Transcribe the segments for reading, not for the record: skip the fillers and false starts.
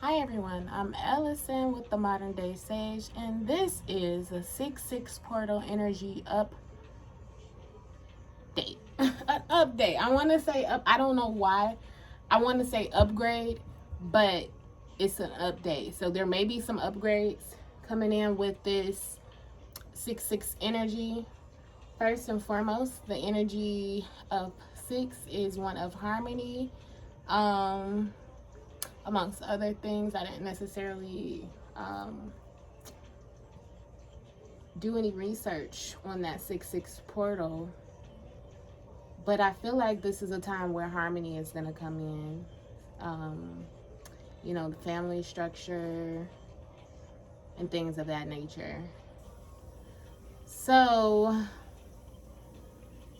Hi everyone, I'm Elocin with the Modern Day Sage, and this is a 6-6 portal energy update. An update. I want to say up. I don't know why. I want to say upgrade, but it's an update. So there may be some upgrades coming in with this 6-6 energy. First and foremost, the energy of 6 is one of harmony. Amongst other things, I didn't necessarily do any research on that 6-6 portal, but I feel like this is a time where harmony is going to come in. The family structure and things of that nature. So,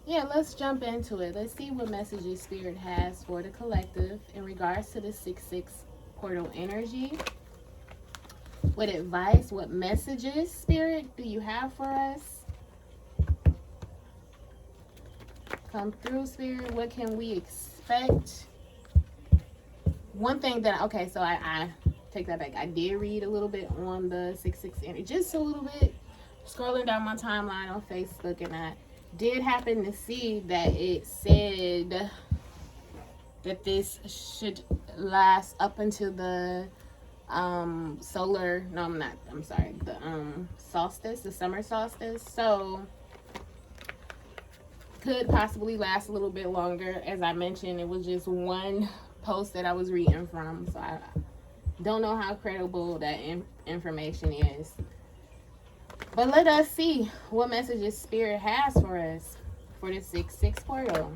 yeah, let's jump into it. Let's see what messages Spirit has for the collective in regards to the 6-6 portal energy. What advice, what messages, Spirit, do you have for us? Come through, Spirit. What can we expect? One thing that, so I take that back. I did read a little bit on the 6-6 energy, just a little bit, scrolling down my timeline on Facebook, and I did happen to see that it said that this should last up until the solstice, the summer solstice. So could possibly last a little bit longer. As I mentioned, it was just one post that I was reading from, so I don't know how credible that information is. But let us see what messages Spirit has for us for the 6-6 portal.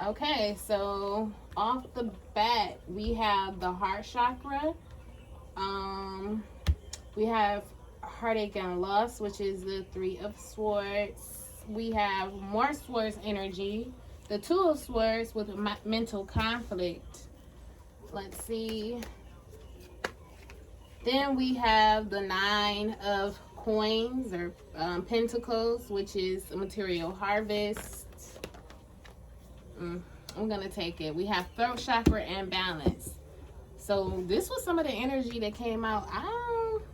Okay, so off the bat, we have the heart chakra. We have heartache and loss, which is the 3 of Swords. We have more Swords energy, the 2 of Swords with mental conflict. Let's see. Then we have the 9 of coins or pentacles, which is material harvest. I'm gonna take it. We have throat chakra and balance. So this was some of the energy that came out.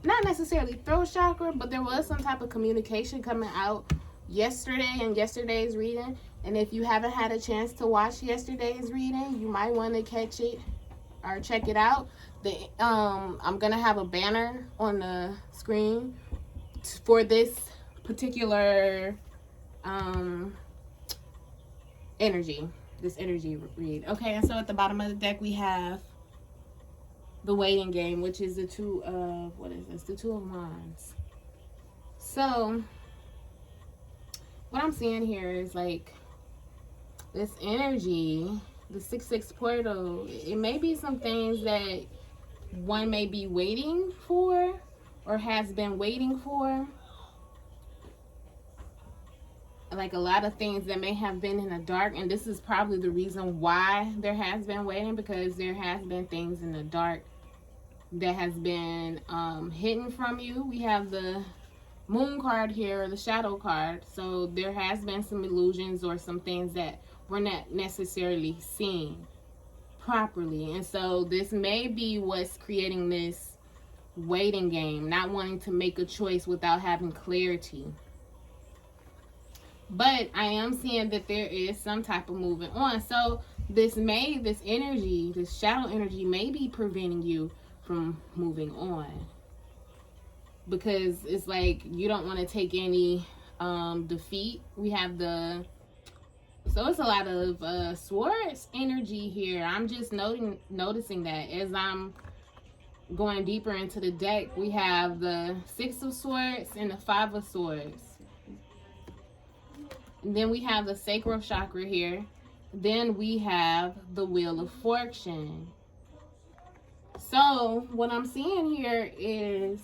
Not necessarily throat chakra, but there was some type of communication coming out yesterday in yesterday's reading. And if you haven't had a chance to watch yesterday's reading, you might want to catch it or check it out. I'm gonna have a banner on the screen for this particular energy. This energy read. Okay, and so at the bottom of the deck we have the waiting game, which is the 2 of the 2 of Wands. So what I'm seeing here is like this energy, the 6-6 portal. It may be some things that one may be waiting for or has been waiting for. Like a lot of things that may have been in the dark, and this is probably the reason why there has been waiting, because there has been things in the dark that has been hidden from you. We have the moon card here, the shadow card. So there has been some illusions or some things that we're not necessarily seeing properly, and so this may be what's creating this waiting game, not wanting to make a choice without having clarity. But I am seeing that there is some type of movement on. So this energy, this shadow energy may be preventing you from moving on. Because it's like you don't want to take any defeat. We have so it's a lot of Swords energy here. I'm just noticing that as I'm going deeper into the deck. We have the 6 of Swords and the 5 of Swords. And then we have the sacral chakra here. Then we have the Wheel of Fortune. So what I'm seeing here is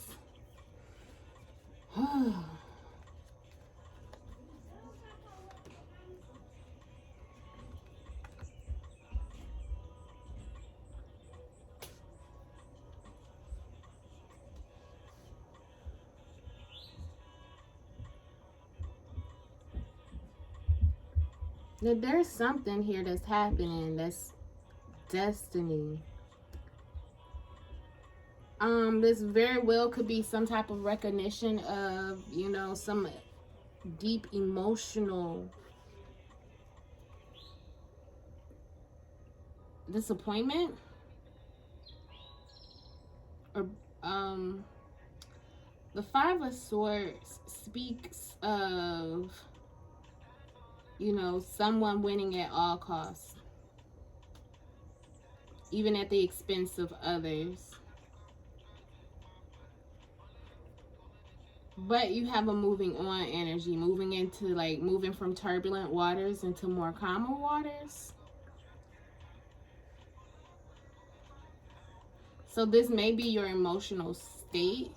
that there's something here that's happening, that's destiny. This very well could be some type of recognition of, you know, some deep emotional disappointment, or the Five of Swords speaks of, you know, someone winning at all costs, even at the expense of others. But you have a moving on energy, moving into, like, moving from turbulent waters into more calmer waters. So this may be your emotional state.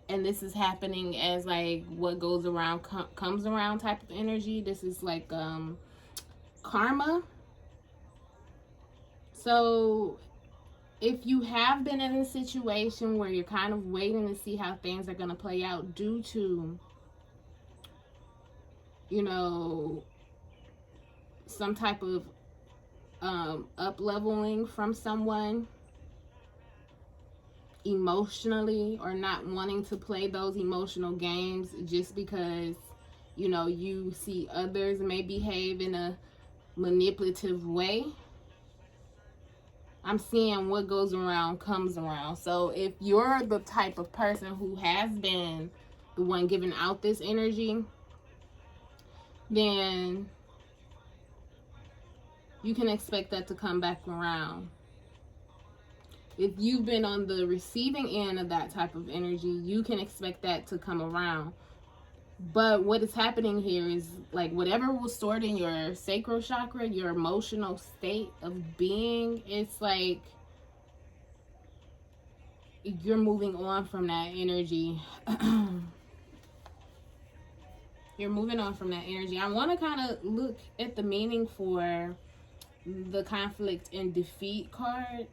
And this is happening as, like, what goes around comes around type of energy. This is like karma. So if you have been in a situation where you're kind of waiting to see how things are going to play out due to, you know, some type of up-leveling from someone emotionally, or not wanting to play those emotional games just because, you know, you see others may behave in a manipulative way, I'm seeing what goes around comes around. So if you're the type of person who has been the one giving out this energy, then you can expect that to come back around. If you've been on the receiving end of that type of energy, you can expect that to come around. But what is happening here is, like, whatever was stored in your sacral chakra, your emotional state of being, it's like you're moving on from that energy. You're moving on from that energy. I want to kind of look at the meaning for the conflict and defeat card.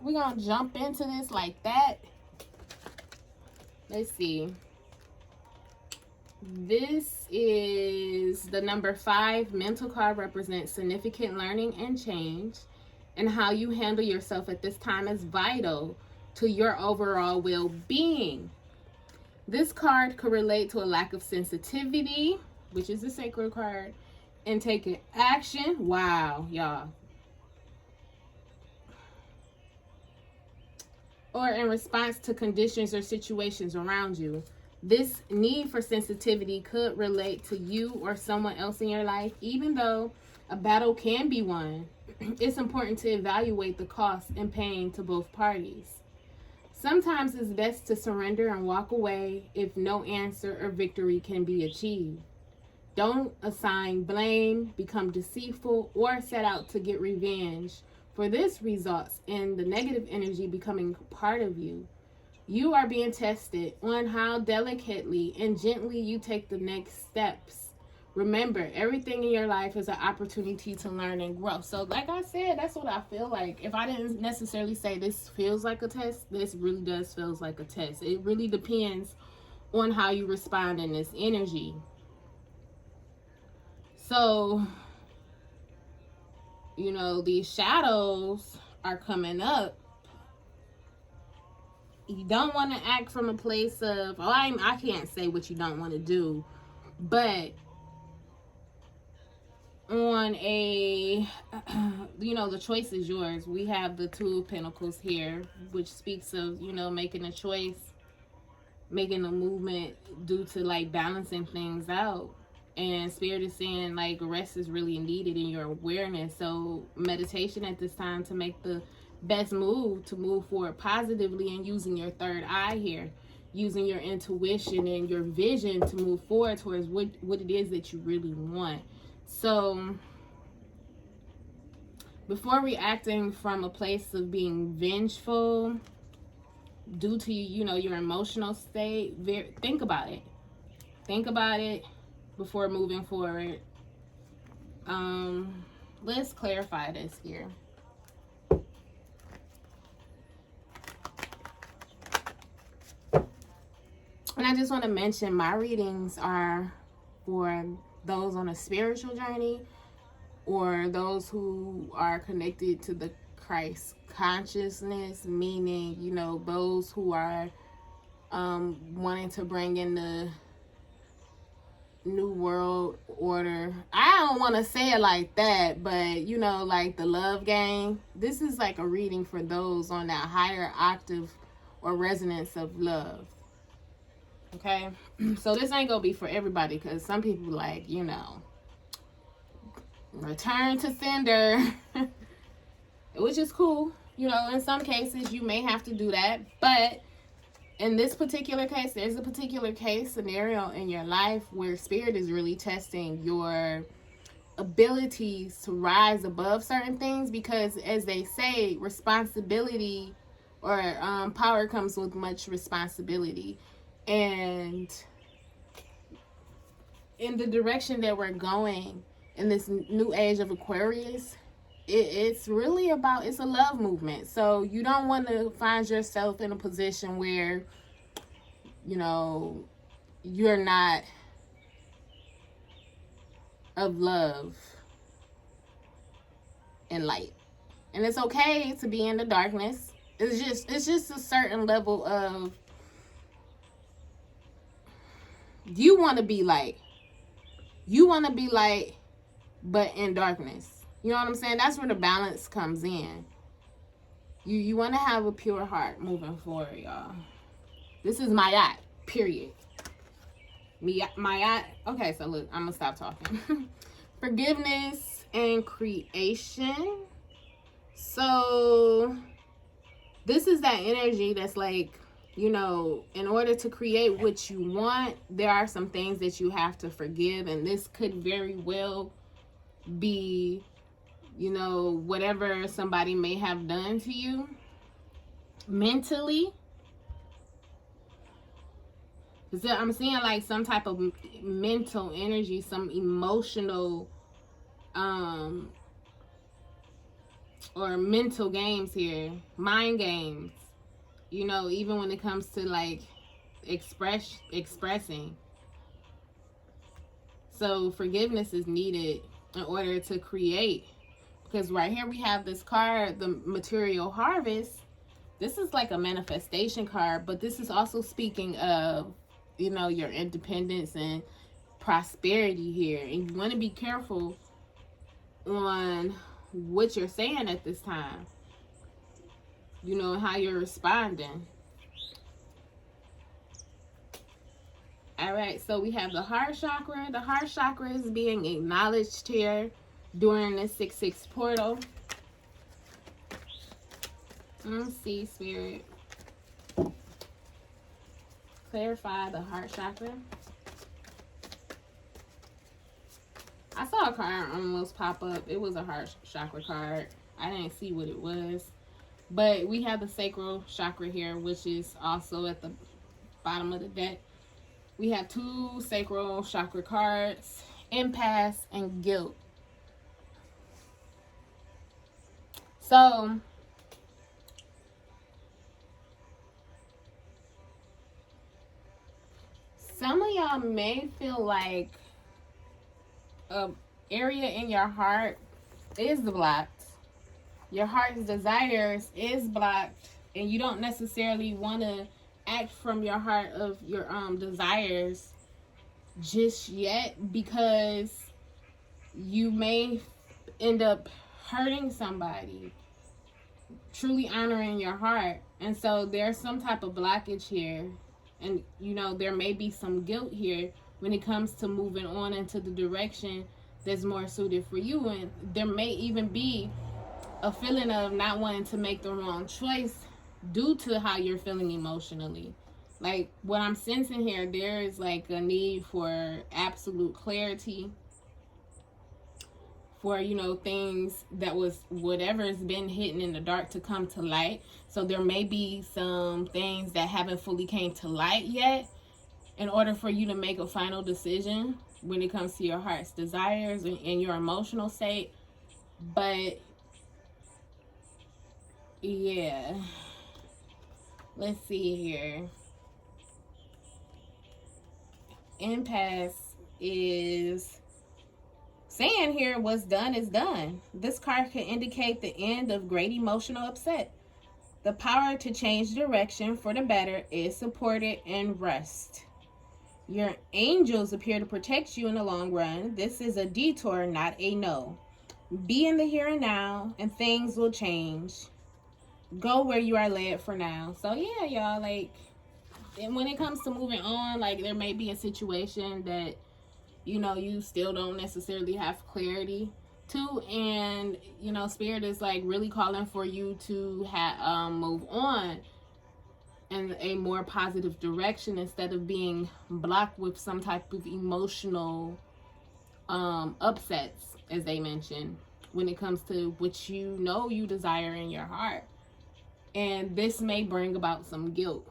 We're going to jump into this like that. Let's see. This is the number 5 mental card, represents significant learning and change, and how you handle yourself at this time is vital to your overall well-being. This card could relate to a lack of sensitivity, which is the sacred card, and taking action. Wow, y'all. Or in response to conditions or situations around you. This need for sensitivity could relate to you or someone else in your life. Even though a battle can be won, it's important to evaluate the cost and pain to both parties. Sometimes it's best to surrender and walk away if no answer or victory can be achieved. Don't assign blame, become deceitful, or set out to get revenge, for this results in the negative energy becoming part of you. You are being tested on how delicately and gently you take the next steps. Remember, everything in your life is an opportunity to learn and grow. So like I said, that's what I feel like. If I didn't necessarily say this feels like a test, this really does feels like a test. It really depends on how you respond in this energy. So, you know, these shadows are coming up. You don't want to act from a place of, oh, I can't say what you don't want to do, but on a, you know, the choice is yours. We have the Two of Pentacles here, which speaks of, you know, making a choice, making a movement due to, like, balancing things out. And Spirit is saying, like, rest is really needed in your awareness. So meditation at this time to make the best move, to move forward positively, and using your third eye here, using your intuition and your vision to move forward towards what it is that you really want. So before reacting from a place of being vengeful due to, you know, your emotional state, think about it. Think about it before moving forward. Let's clarify this here. And I just want to mention, my readings are for those on a spiritual journey or those who are connected to the Christ consciousness, meaning, you know, those who are wanting to bring in the new world order. I don't want to say it like that, but you know, like the love game. This is like a reading for those on that higher octave or resonance of love. Okay, so this ain't gonna be for everybody, because some people like, you know, return to sender, which is cool. You know, in some cases you may have to do that, but in this particular case, there's a particular case scenario in your life where spirit is really testing your abilities to rise above certain things, because as they say, responsibility or power comes with much responsibility. And in the direction that we're going in this new age of Aquarius, it's really about, it's a love movement. So you don't want to find yourself in a position where, you know, you're not of love and light. And it's okay to be in the darkness. It's just a certain level of, you want to be light. You want to be light, but in darkness. You know what I'm saying? That's where the balance comes in. You want to have a pure heart moving forward, y'all. This is my yacht, period. My yacht. Okay, so look, I'm going to stop talking. Forgiveness and creation. So this is that energy that's like, you know, in order to create what you want, there are some things that you have to forgive. And this could very well be, you know, whatever somebody may have done to you mentally. Because I'm seeing like some type of mental energy, some emotional or mental games here, mind games, you know, even when it comes to like expressing. So forgiveness is needed in order to create. Because right here we have this card, the material harvest. This is like a manifestation card, but this is also speaking of, you know, your independence and prosperity here. And you want to be careful on what you're saying at this time. You know, how you're responding. All right, so we have the heart chakra. The heart chakra is being acknowledged here during the 6/6 portal. Let's see, spirit. Clarify the heart chakra. I saw a card almost pop up. It was a heart chakra card. I didn't see what it was. But we have the sacral chakra here, which is also at the bottom of the deck. We have 2 sacral chakra cards, impasse and guilt. So some of y'all may feel like an area in your heart is blocked. Your heart's desires is blocked, and you don't necessarily want to act from your heart of your desires just yet, because you may end up hurting somebody, truly honoring your heart. And so there's some type of blockage here, and you know, there may be some guilt here when it comes to moving on into the direction that's more suited for you. And there may even be a feeling of not wanting to make the wrong choice due to how you're feeling emotionally. Like what I'm sensing here, there is like a need for absolute clarity, for, you know, things that was, whatever's been hidden in the dark to come to light. So there may be some things that haven't fully came to light yet, in order for you to make a final decision when it comes to your heart's desires and your emotional state. But yeah, let's see here. Impasse is saying here, what's done is done. This card can indicate the end of great emotional upset. The power to change direction for the better is supported in rest. Your angels appear to protect you in the long run. This is a detour, not a no. Be in the here and now, and things will change. Go where you are led for now. So yeah, y'all, like, and when it comes to moving on, like, there may be a situation that, you know, you still don't necessarily have clarity to, and, you know, Spirit is like really calling for you to move on in a more positive direction instead of being blocked with some type of emotional upsets, as they mentioned, when it comes to what you know you desire in your heart. And this may bring about some guilt.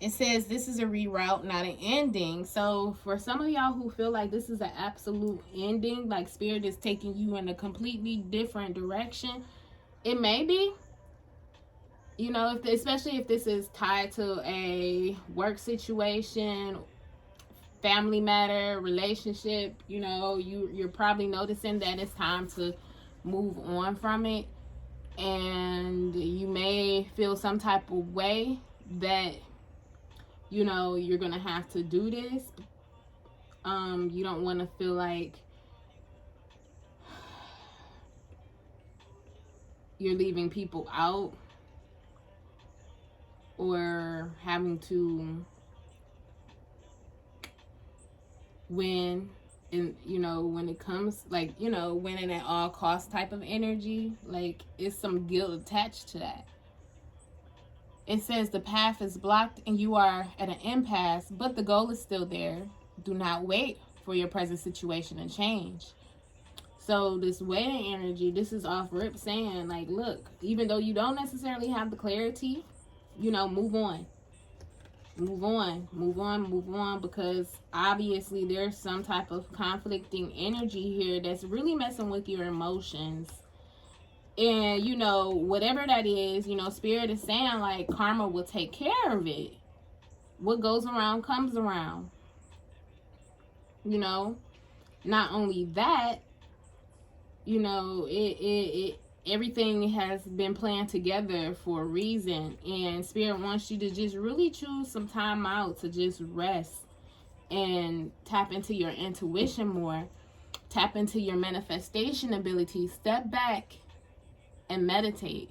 It says this is a reroute, not an ending. So for some of y'all who feel like this is an absolute ending, like Spirit is taking you in a completely different direction, it may be. You know, especially if this is tied to a work situation, family matter, relationship, you know, you're probably noticing that it's time to move on from it. And you may feel some type of way that, you know, you're gonna have to do this. You don't want to feel like you're leaving people out or having to win. And, you know, when it comes, like, you know, winning at all costs type of energy, like, it's some guilt attached to that. It says the path is blocked and you are at an impasse, but the goal is still there. Do not wait for your present situation to change. So this waiting energy, this is off rip saying, like, look, even though you don't necessarily have the clarity, you know, move on. Move on, move on, move on, because obviously there's some type of conflicting energy here that's really messing with your emotions. And, you know, whatever that is, you know, Spirit is saying, like, karma will take care of it. What goes around comes around. You know, not only that, you know, everything has been planned together for a reason. And Spirit wants you to just really choose some time out to just rest and tap into your intuition more. Tap into your manifestation ability. Step back and meditate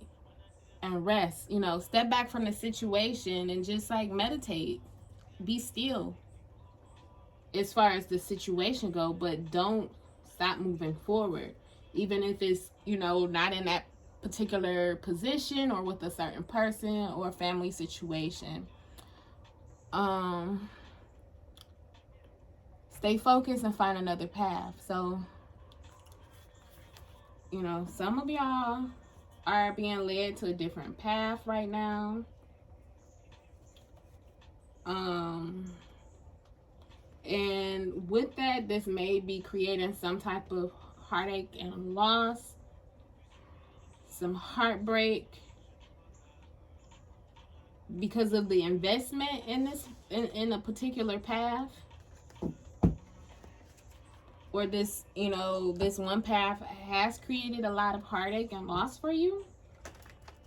and rest. You know, step back from the situation and just, like, meditate. Be still as far as the situation go, but don't stop moving forward. Even if it's, you know, not in that particular position or with a certain person or family situation. Stay focused and find another path. So, you know, some of y'all are being led to a different path right now. And with that, this may be creating some type of heartache and loss, some heartbreak because of the investment in this, in a particular path. Or this, you know, this one path has created a lot of heartache and loss for you.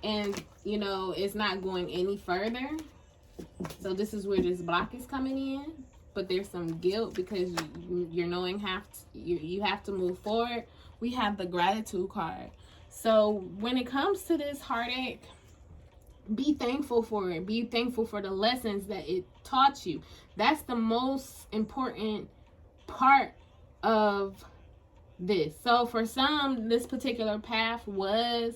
And, you know, it's not going any further. So this is where this block is coming in. But there's some guilt because you're knowing you have to move forward. We have the gratitude card. So when it comes to this heartache, be thankful for it. Be thankful for the lessons that it taught you. That's the most important part of this. So for some, this particular path was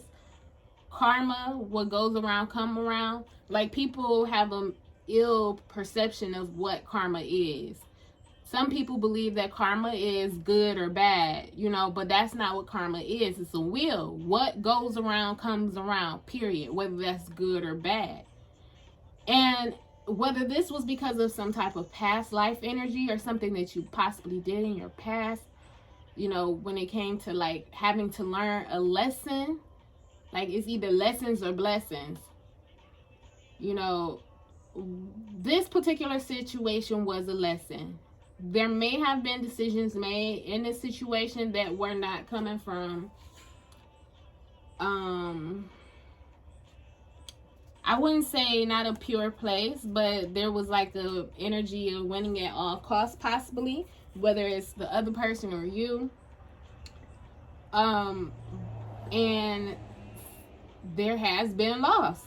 karma. What goes around come around. Like, people have an ill perception of what karma is. Some people believe that karma is good or bad, you know, but that's not what karma is. It's a wheel. What goes around comes around, period, whether that's good or bad. And whether this was because of some type of past life energy or something that you possibly did in your past, you know, when it came to, like, having to learn a lesson, like, it's either lessons or blessings. You know, this particular situation was a lesson. there may have been decisions made in this situation that were not coming from I wouldn't say not a pure place, but there was like a energy of winning at all costs, possibly, whether it's the other person or you. And there has been loss.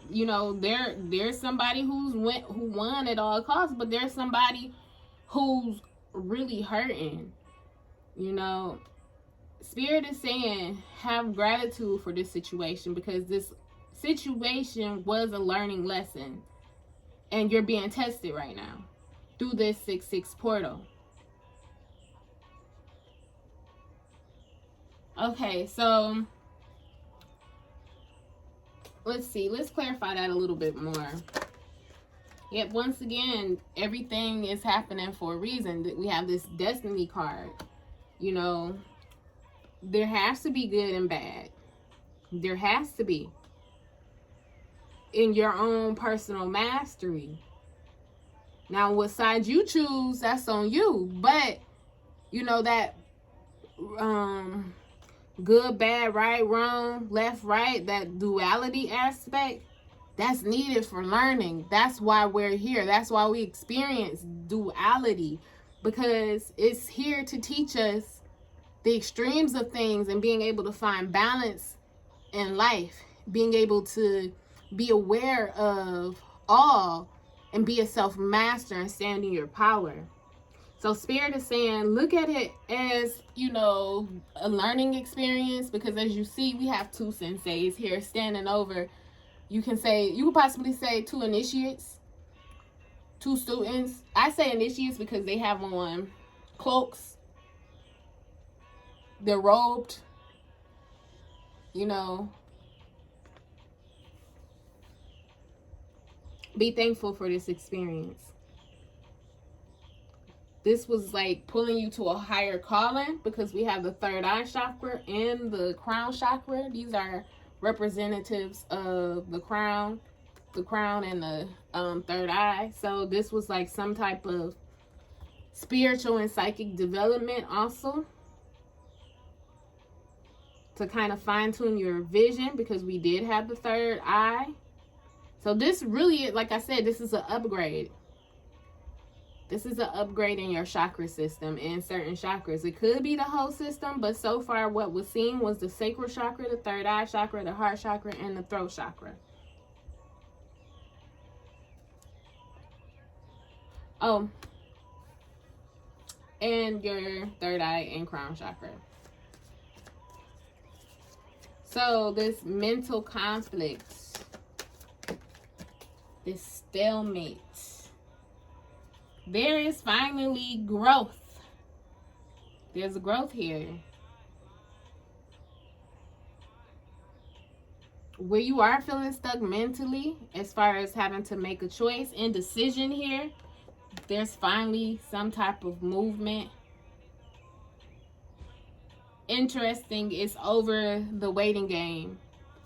You know, there's somebody who won at all costs, but there's somebody who's really hurting. You know, Spirit is saying have gratitude for this situation, because this situation was a learning lesson, and you're being tested right now through this 6-6 portal. Okay, so let's see. Let's clarify that a little bit more. Yet once again, everything is happening for a reason. We have this destiny card. You know, there has to be good and bad. There has to be. In your own personal mastery. Now, what side you choose, that's on you. But, you know, that good, bad, right, wrong, left, right, that duality aspect, that's needed for learning. That's why we're here. That's why we experience duality, because it's here to teach us the extremes of things and being able to find balance in life, being able to be aware of all and be a self-master and stand in your power. So Spirit is saying, look at it as, you know, a learning experience, because as you see, we have two senseis here standing over. You could possibly say two initiates, two students. I say initiates because they have on cloaks. They're robed, you know. Be thankful for this experience. This was like pulling you to a higher calling, because we have the third eye chakra and the crown chakra. These are representatives of the crown and the third eye. So this was like some type of spiritual and psychic development also, to kind of fine tune your vision, because we did have the third eye. So this really, like I said, this is an upgrade. This is an upgrade in your chakra system and certain chakras. It could be the whole system, but so far what was seen was the sacral chakra, the third eye chakra, the heart chakra, and the throat chakra. Oh, and your third eye and crown chakra. So this mental conflict, this stalemate, there is finally growth. There's a growth here. Where you are feeling stuck mentally, as far as having to make a choice, indecision here, there's finally some type of movement. Interesting, it's over the waiting game.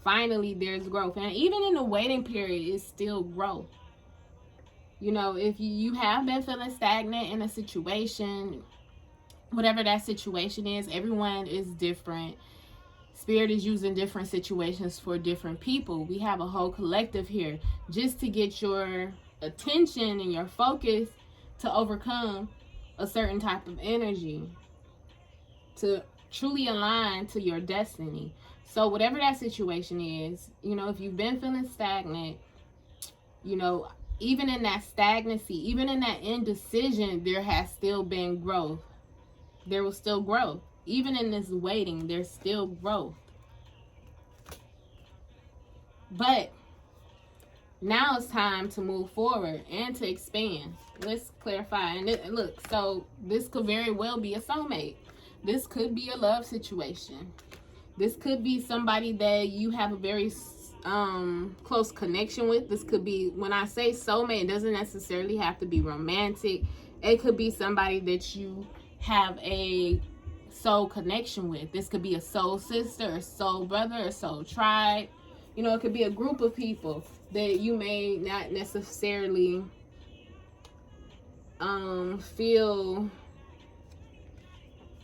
Finally, there's growth. And even in the waiting period, it's still growth. You know, if you have been feeling stagnant in a situation, whatever that situation is, everyone is different. Spirit is using different situations for different people. We have a whole collective here just to get your attention and your focus to overcome a certain type of energy, to truly align to your destiny. So whatever that situation is, you know, if you've been feeling stagnant, you know, even in that stagnancy, even in that indecision, there has still been growth. There was still growth. Even in this waiting, there's still growth. But now it's time to move forward and to expand. Let's clarify. And look, so this could very well be a soulmate. This could be a love situation. This could be somebody that you have a very close connection with. This could be, when I say soulmate, it doesn't necessarily have to be romantic. It could be somebody that you have a soul connection with. This could be a soul sister, a soul brother, a soul tribe. You know, it could be a group of people that you may not necessarily feel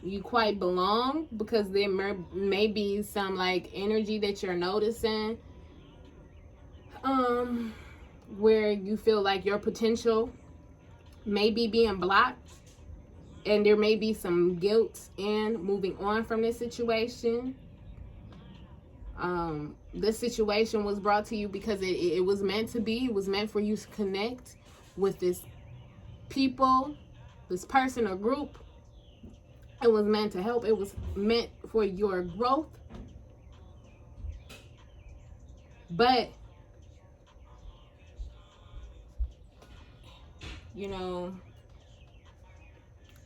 you quite belong, because there may be some like energy that you're noticing where you feel like your potential may be being blocked, and there may be some guilt in moving on from this situation. This situation was brought to you because it was meant to be. It was meant for you to connect with this people, this person or group. It was meant to help. It was meant for your growth. But, you know,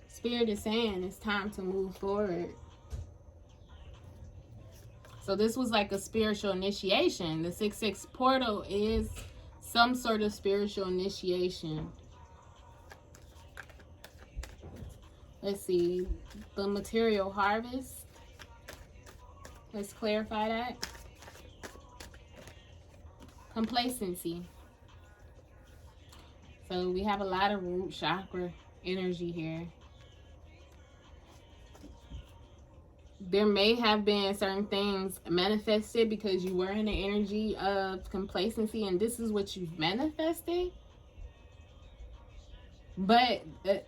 Spirit is saying it's time to move forward. So this was like a spiritual initiation. The 6-6 portal is some sort of spiritual initiation. Let's see. The material harvest. Let's clarify that. Complacency. So we have a lot of root chakra energy here. There may have been certain things manifested because you were in the energy of complacency, and this is what you've manifested. But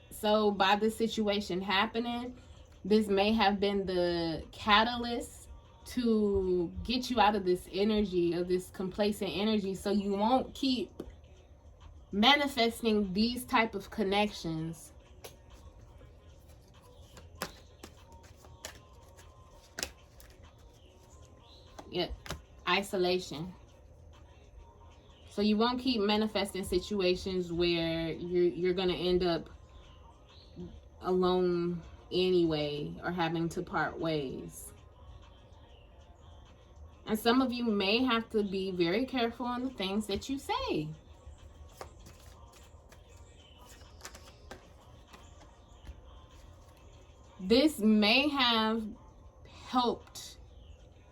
so by this situation happening, this may have been the catalyst to get you out of this energy, of this complacent energy, so you won't keep manifesting these type of connections. Yep, isolation. So you won't keep manifesting situations where you're going to end up alone anyway, or having to part ways. And some of you may have to be very careful on the things that you say. This may have helped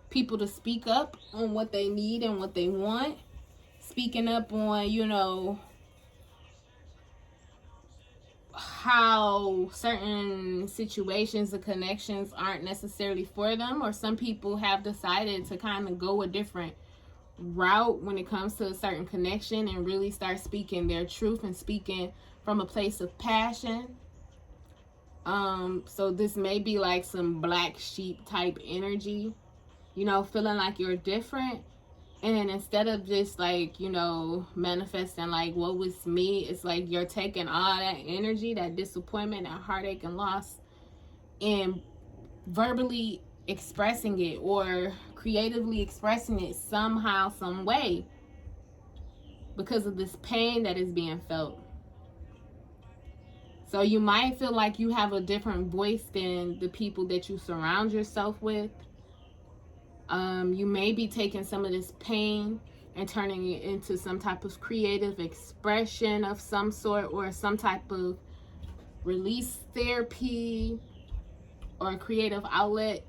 people to speak up on what they need and what they want. Speaking up on, you know, how certain situations or connections aren't necessarily for them, or some people have decided to kind of go a different route when it comes to a certain connection and really start speaking their truth and speaking from a place of passion. So this may be like some black sheep type energy, you know, feeling like you're different. And then instead of just like, you know, manifesting like, what was me? It's like you're taking all that energy, that disappointment, that heartache and loss, and verbally expressing it or creatively expressing it somehow, some way, because of this pain that is being felt. So you might feel like you have a different voice than the people that you surround yourself with. You may be taking some of this pain and turning it into some type of creative expression of some sort, or some type of release therapy or creative outlet.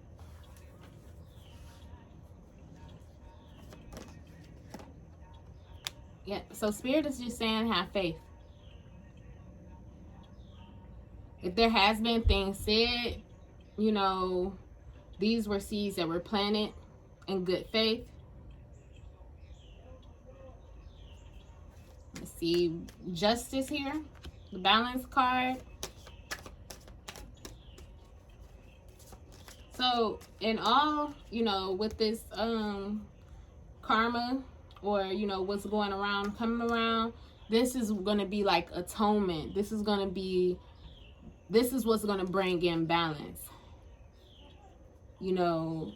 Yeah, so Spirit is just saying have faith. If there has been things said, you know, these were seeds that were planted in good faith. Let's see, justice here, the balance card. So in all, you know, with this karma, or, you know, what's going around, coming around, this is going to be like atonement. This is what's going to bring in balance. You know,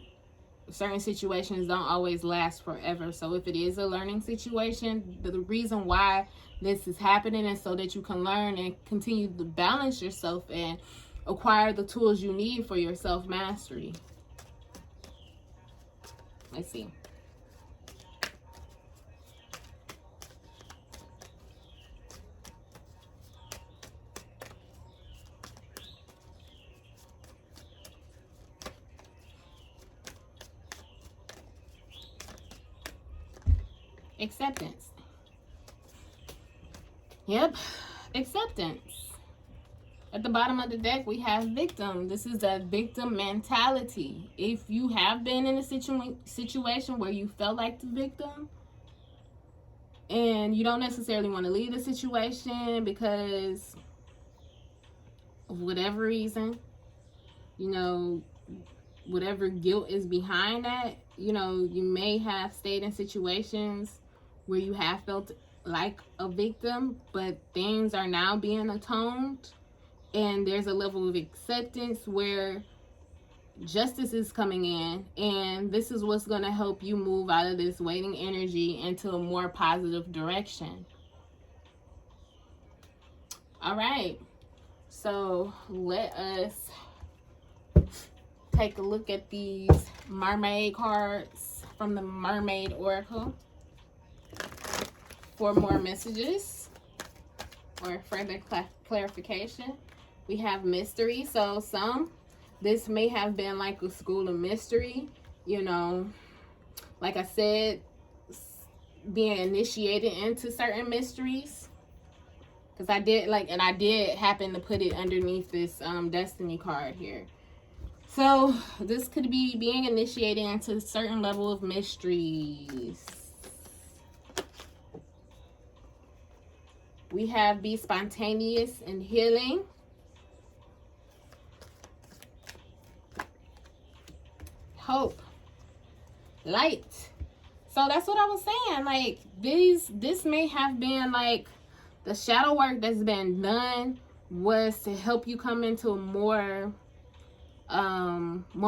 certain situations don't always last forever. So if it is a learning situation, the reason why this is happening is so that you can learn and continue to balance yourself and acquire the tools you need for your self-mastery. Let's see. Acceptance. Yep, acceptance. At the bottom of the deck, we have victim. This is a victim mentality. If you have been in a situation where you felt like the victim and you don't necessarily want to leave the situation because of whatever reason, you know, whatever guilt is behind that, you know, you may have stayed in situations where you have felt like a victim, but things are now being atoned. And there's a level of acceptance where justice is coming in. And this is what's going to help you move out of this waiting energy into a more positive direction. All right. So let us take a look at these mermaid cards from the Mermaid Oracle for more messages or further clarification. We have mystery. So this may have been like a school of mystery, you know, like I said, being initiated into certain mysteries. Because I did happen to put it underneath this destiny card here. So this could be being initiated into a certain level of mysteries. We have be spontaneous and healing. Hope, light. So that's what I was saying. Like this may have been like the shadow work that's been done was to help you come into more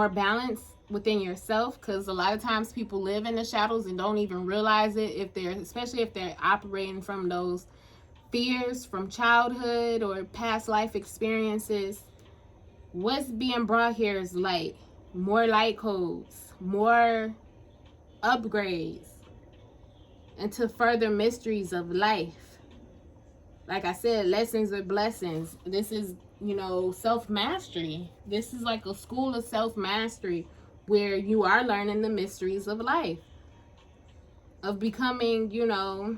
balance within yourself, because a lot of times people live in the shadows and don't even realize it, especially if they're operating from those fears from childhood or past life experiences. What's being brought here is light. More light codes, more upgrades into further mysteries of life. Like I said, lessons are blessings. This is, you know, self-mastery. This is like a school of self-mastery where you are learning the mysteries of life, of becoming, you know,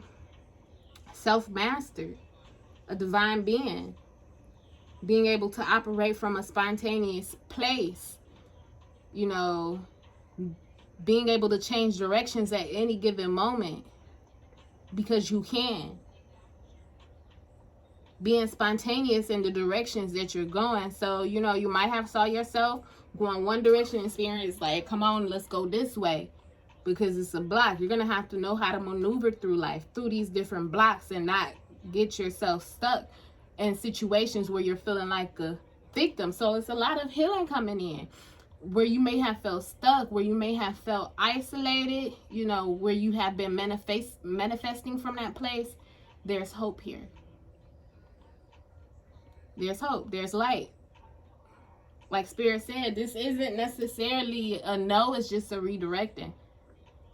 self-mastered, a divine being, being able to operate from a spontaneous place. You know, being able to change directions at any given moment because you can. Being spontaneous in the directions that you're going. So, you know, you might have saw yourself going one direction and experience like, come on, let's go this way. Because it's a block. You're going to have to know how to maneuver through life, through these different blocks, and not get yourself stuck in situations where you're feeling like a victim. So it's a lot of healing coming in. Where you may have felt stuck, where you may have felt isolated, you know, where you have been manifesting from that place, there's hope here. There's hope. There's light. Like Spirit said, this isn't necessarily a no, it's just a redirecting.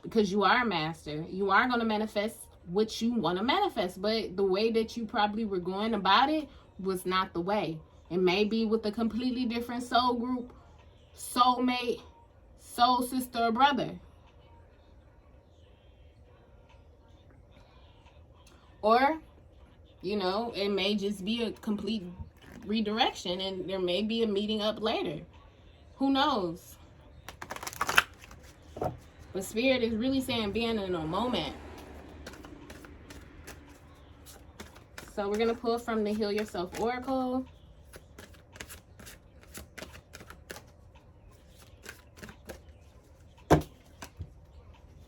Because you are a master. You are going to manifest what you want to manifest. But the way that you probably were going about it was not the way. It may be with a completely different soul group, soulmate, soul sister or brother. Or, you know, it may just be a complete redirection and there may be a meeting up later. Who knows? But Spirit is really saying being in a moment. So we're going to pull from the Heal Yourself Oracle.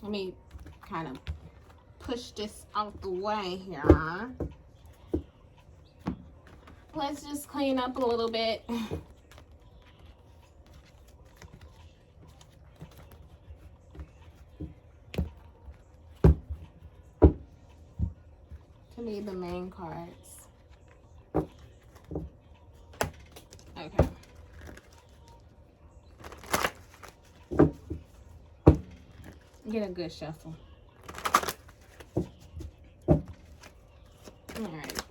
Let me kind of push this out the way here. Let's just clean up a little bit. To me, the main cards. Okay. Get a good shuffle. All right.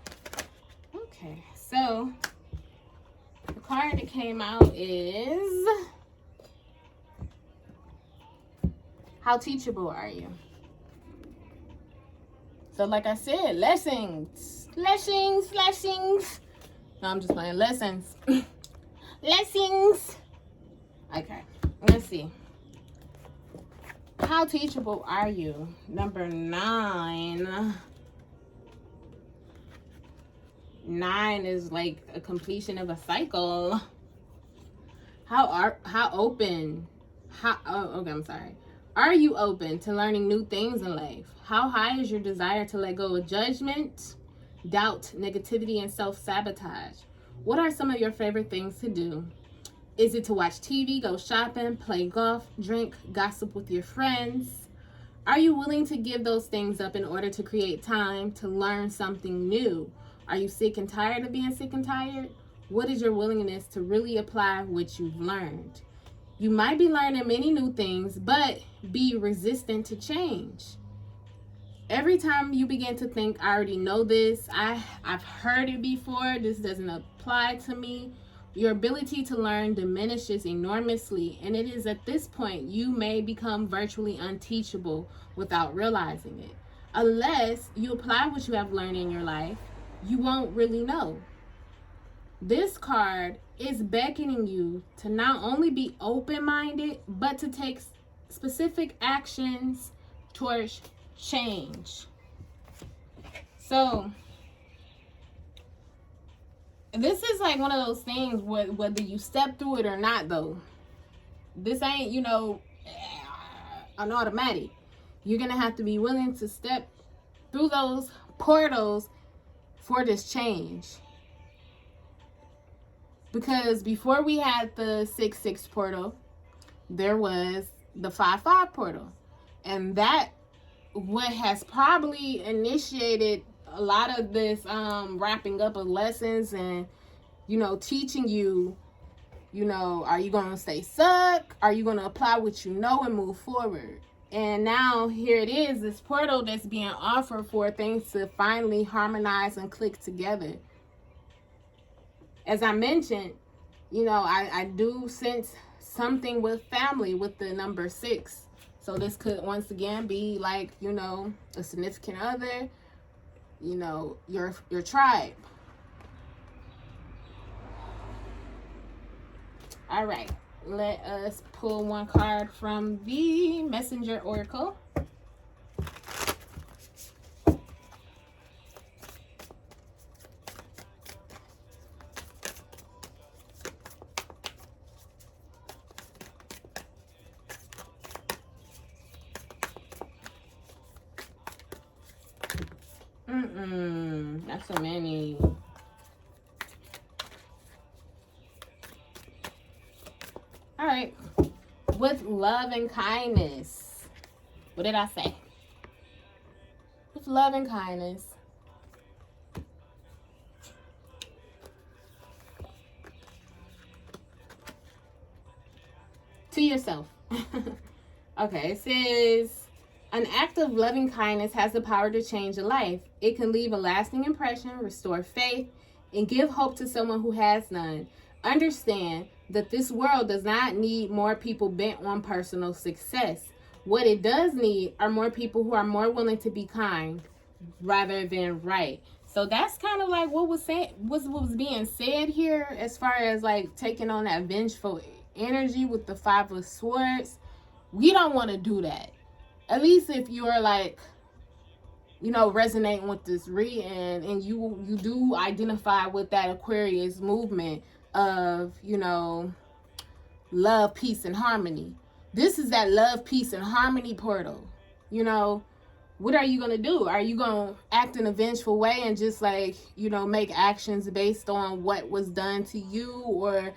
Okay, so the card that came out is, how teachable are you? So like I said, lessons. No, I'm just playing. Lessons. Lessons. Okay, let's see. How teachable are you? Number 9. 9 is like a completion of a cycle. How open? I'm sorry. Are you open to learning new things in life? How high is your desire to let go of judgment, doubt, negativity, and self-sabotage? What are some of your favorite things to do? Is it to watch TV, go shopping, play golf, drink, gossip with your friends? Are you willing to give those things up in order to create time to learn something new? Are you sick and tired of being sick and tired? What is your willingness to really apply what you've learned? You might be learning many new things, but be resistant to change. Every time you begin to think, I already know this, I've heard it before, this doesn't apply to me, your ability to learn diminishes enormously, and it is at this point you may become virtually unteachable without realizing it. Unless you apply what you have learned in your life, you won't really know. This card is beckoning you to not only be open-minded, but to take specific actions towards change. So this is like one of those things whether you step through it or not, though. This ain't, an automatic. You're going to have to be willing to step through those portals for this change. Because before we had the 6-6 portal, there was the 5-5 portal. And that what has probably initiated a lot of this wrapping up of lessons and, teaching you, are you going to stay stuck? Are you going to apply what you know and move forward? And now here it is, this portal that's being offered for things to finally harmonize and click together. As I mentioned, I do sense something with family with the number 6. So this could once again be like, a significant other, your tribe. All right, let us pull one card from the Messenger Oracle. That's so many. All right. With love and kindness. What did I say? With love and kindness. To yourself. Okay, it says, an act of loving kindness has the power to change a life. It can leave a lasting impression, restore faith, and give hope to someone who has none. Understand that this world does not need more people bent on personal success. What it does need are more people who are more willing to be kind rather than right. So that's kind of like what was being said here as far as like taking on that vengeful energy with the 5 of Swords. We don't want to do that. At least if you're like, resonating with this reading and you do identify with that Aquarius movement of, love, peace, and harmony. This is that love, peace, and harmony portal. What are you going to do? Are you going to act in a vengeful way and just like, make actions based on what was done to you or,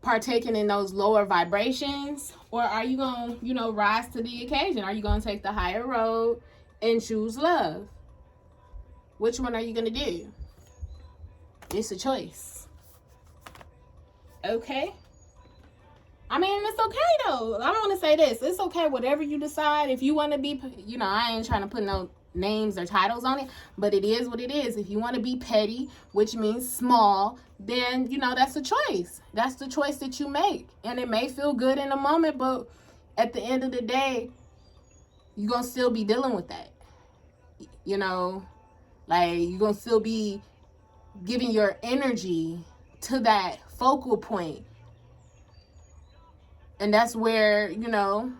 partaking in those lower vibrations? Or are you going to, rise to the occasion? Are you going to take the higher road and choose love? Which one are you going to do? It's a choice. Okay? I mean, it's okay though. I don't want to say this. It's okay, whatever you decide. If you want to be, I ain't trying to put no names or titles on it, but it is what it is. If you want to be petty, which means small, then that's a choice. That's the choice that you make, and it may feel good in a moment, but at the end of the day, you're gonna still be dealing with that. Like, you're going to still be giving your energy to that focal point. And that's where, you know,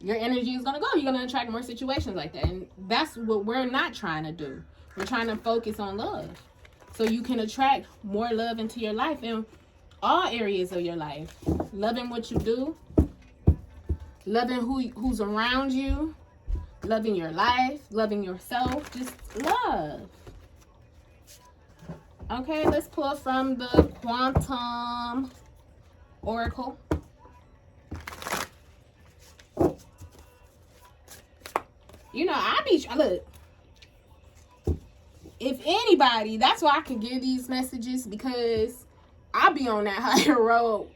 your energy is going to go. You're going to attract more situations like that. And that's what we're not trying to do. We're trying to focus on love. So you can attract more love into your life in all areas of your life. Loving what you do. Loving who's around you. Loving your life. Loving yourself. Just love. Okay, let's pull from the Quantum Oracle. You know, look, if anybody, that's why I can give these messages, because I be on that higher road.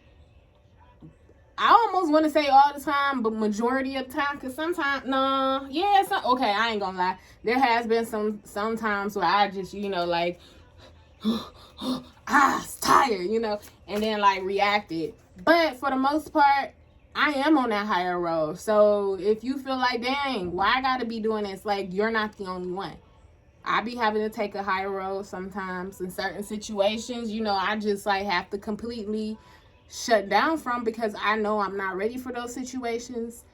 I almost want to say all the time, but majority of the time, because sometimes, okay, I ain't gonna lie. There has been some times where I just, you know, like, it's tired, you know, and then like reacted. But for the most part, I am on that higher road. So if you feel like, dang, why I gotta be doing this? Like, you're not the only one. I be having to take a higher road sometimes in certain situations. You know, I just like have to completely shut down from, because I know I'm not ready for those situations.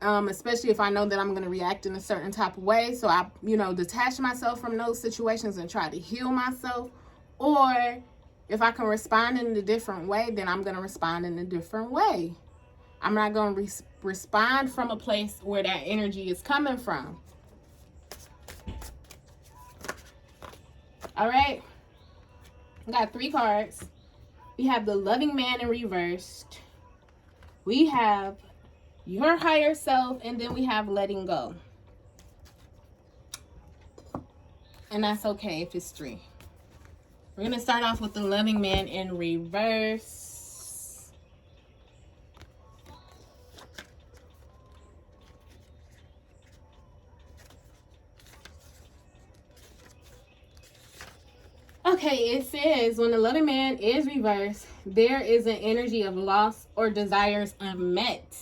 Especially if I know that I'm going to react in a certain type of way. So I, you know, detach myself from those situations and try to heal myself. Or if I can respond in a different way, then I'm going to respond in a different way. I'm not going to respond from a place where that energy is coming from. All right. I got 3 cards. We have the Loving Man in reversed. We have your higher self, and then we have letting go. And that's okay if it's 3. We're going to start off with the Loving Man in reverse. Okay, it says, when the Loving Man is reversed, there is an energy of loss or desires unmet.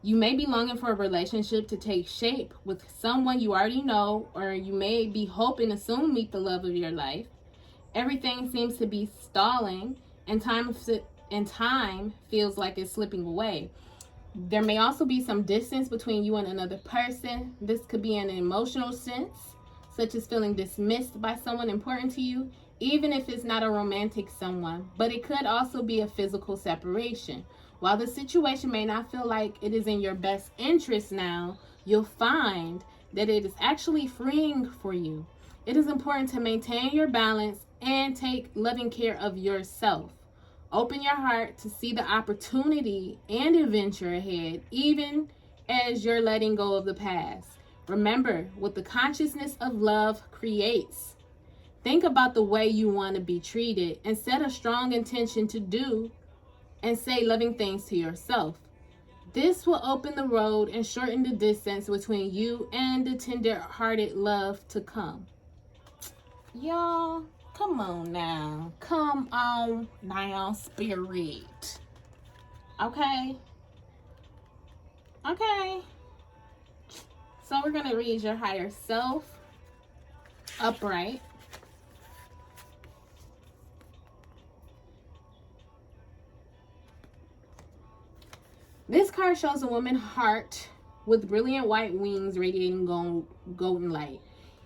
You may be longing for a relationship to take shape with someone you already know, or you may be hoping to soon meet the love of your life. Everything seems to be stalling, and time feels like it's slipping away. There may also be some distance between you and another person. This could be in an emotional sense, such as feeling dismissed by someone important to you, even if it's not a romantic someone. But it could also be a physical separation. While the situation may not feel like it is in your best interest now, you'll find that it is actually freeing for you. It is important to maintain your balance and take loving care of yourself. Open your heart to see the opportunity and adventure ahead, even as you're letting go of the past. Remember what the consciousness of love creates. Think about the way you want to be treated and set a strong intention to do and say loving things to yourself. This will open the road and shorten the distance between you and the tender-hearted love to come. Y'all, come on now. Come on now, spirit. Okay? Okay. So we're going to read your higher self upright. This card shows a woman's heart with brilliant white wings radiating golden light.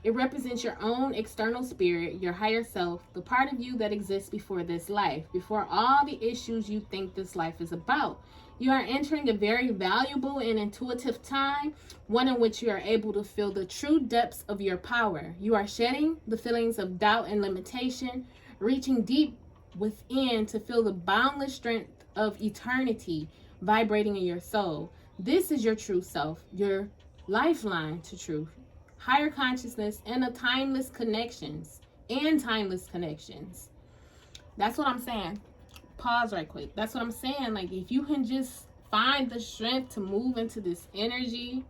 It represents your own external spirit, your higher self, the part of you that exists before this life, before all the issues you think this life is about. You are entering a very valuable and intuitive time, one in which you are able to feel the true depths of your power. You are shedding the feelings of doubt and limitation, reaching deep within to feel the boundless strength of eternity vibrating in your soul. This is your true self, your lifeline to truth, higher consciousness, and timeless connections. That's what I'm saying. Pause right quick. That's what I'm saying. Like, if you can just find the strength to move into this energy,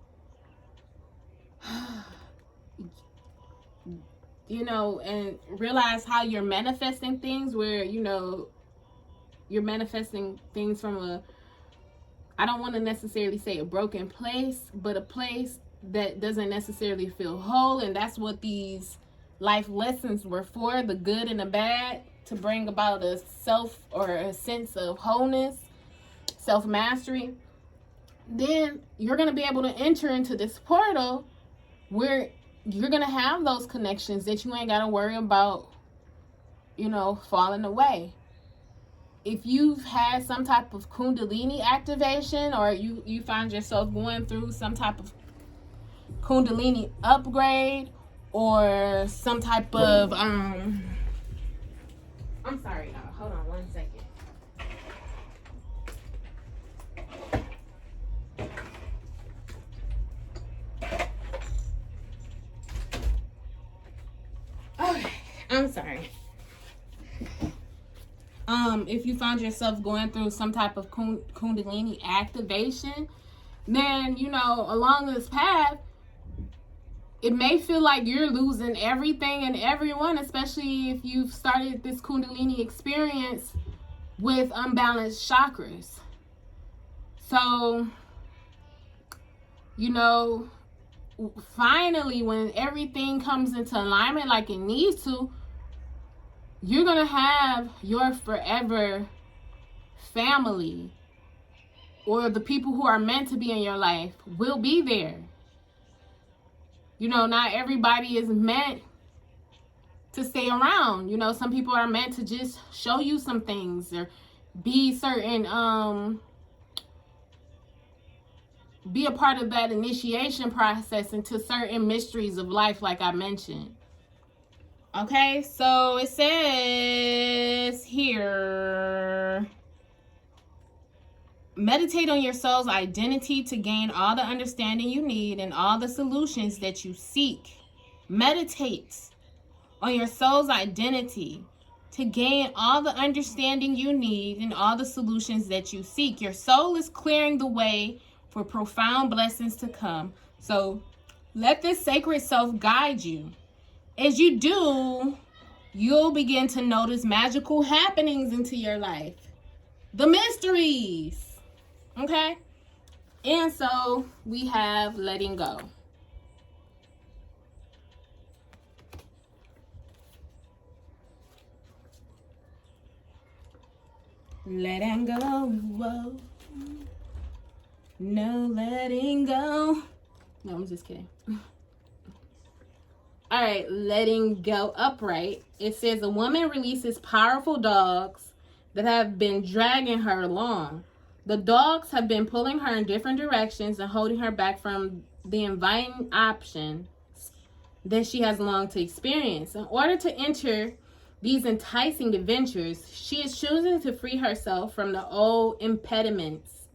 you know, and realize how you're manifesting things, where, you know, you're manifesting things from I don't want to necessarily say a broken place, but a place that doesn't necessarily feel whole. And that's what these life lessons were for, the good and the bad, to bring about a self or a sense of wholeness, self-mastery. Then you're going to be able to enter into this portal where you're going to have those connections that you ain't got to worry about, falling away. If you've had some type of Kundalini activation, or you find yourself going through some type of Kundalini upgrade, or some type of I'm sorry, y'all. Hold on one second. Okay, I'm sorry. If you find yourself going through some type of Kundalini activation, then, along this path, it may feel like you're losing everything and everyone, especially if you've started this Kundalini experience with unbalanced chakras. So, finally, when everything comes into alignment like it needs to, you're going to have your forever family, or the people who are meant to be in your life will be there. Not everybody is meant to stay around. Some people are meant to just show you some things, or be certain, be a part of that initiation process into certain mysteries of life, like I mentioned. Okay, so it says here, meditate on your soul's identity to gain all the understanding you need and all the solutions that you seek. Meditate on your soul's identity to gain all the understanding you need and all the solutions that you seek. Your soul is clearing the way for profound blessings to come. So let this sacred self guide you. As you do, you'll begin to notice magical happenings into your life. The mysteries. Okay? And so we have letting go. Letting go. Whoa. No letting go. No, I'm just kidding. All right, letting go upright. It says a woman releases powerful dogs that have been dragging her along. The dogs have been pulling her in different directions and holding her back from the inviting options that she has longed to experience. In order to enter these enticing adventures, she is choosing to free herself from the old impediments.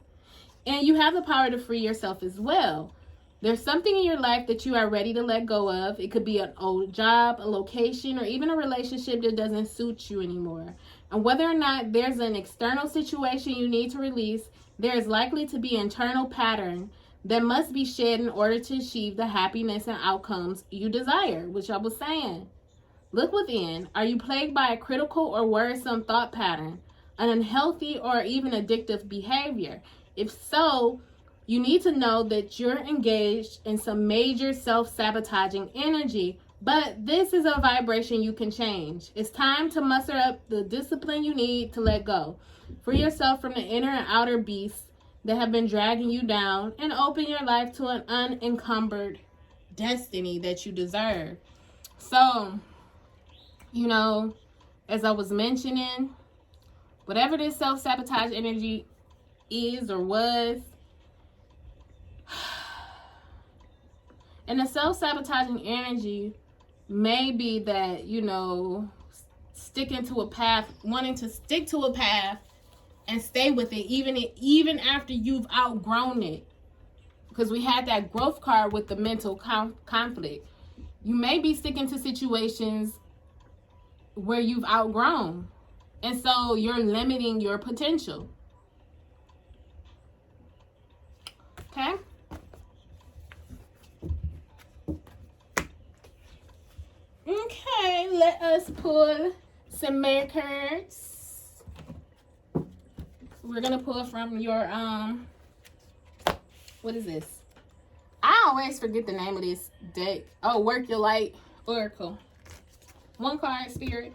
And you have the power to free yourself as well. There's something in your life that you are ready to let go of. It could be an old job, a location, or even a relationship that doesn't suit you anymore. And whether or not there's an external situation you need to release, there is likely to be an internal pattern that must be shed in order to achieve the happiness and outcomes you desire, which I was saying. Look within. Are you plagued by a critical or worrisome thought pattern, an unhealthy or even addictive behavior? If so, you need to know that you're engaged in some major self-sabotaging energy, but this is a vibration you can change. It's time to muster up the discipline you need to let go. Free yourself from the inner and outer beasts that have been dragging you down and open your life to an unencumbered destiny that you deserve. So, as I was mentioning, whatever this self-sabotage energy is or was, and the self-sabotaging energy may be that, sticking to a path, wanting to stick to a path and stay with it, even after you've outgrown it. Because we had that growth card with the mental conflict. You may be sticking to situations where you've outgrown. And so you're limiting your potential. Okay? Okay, let us pull some more cards. We're going to pull from your, what is this? I always forget the name of this deck. Oh, Work Your Light Oracle. One card, Spirit.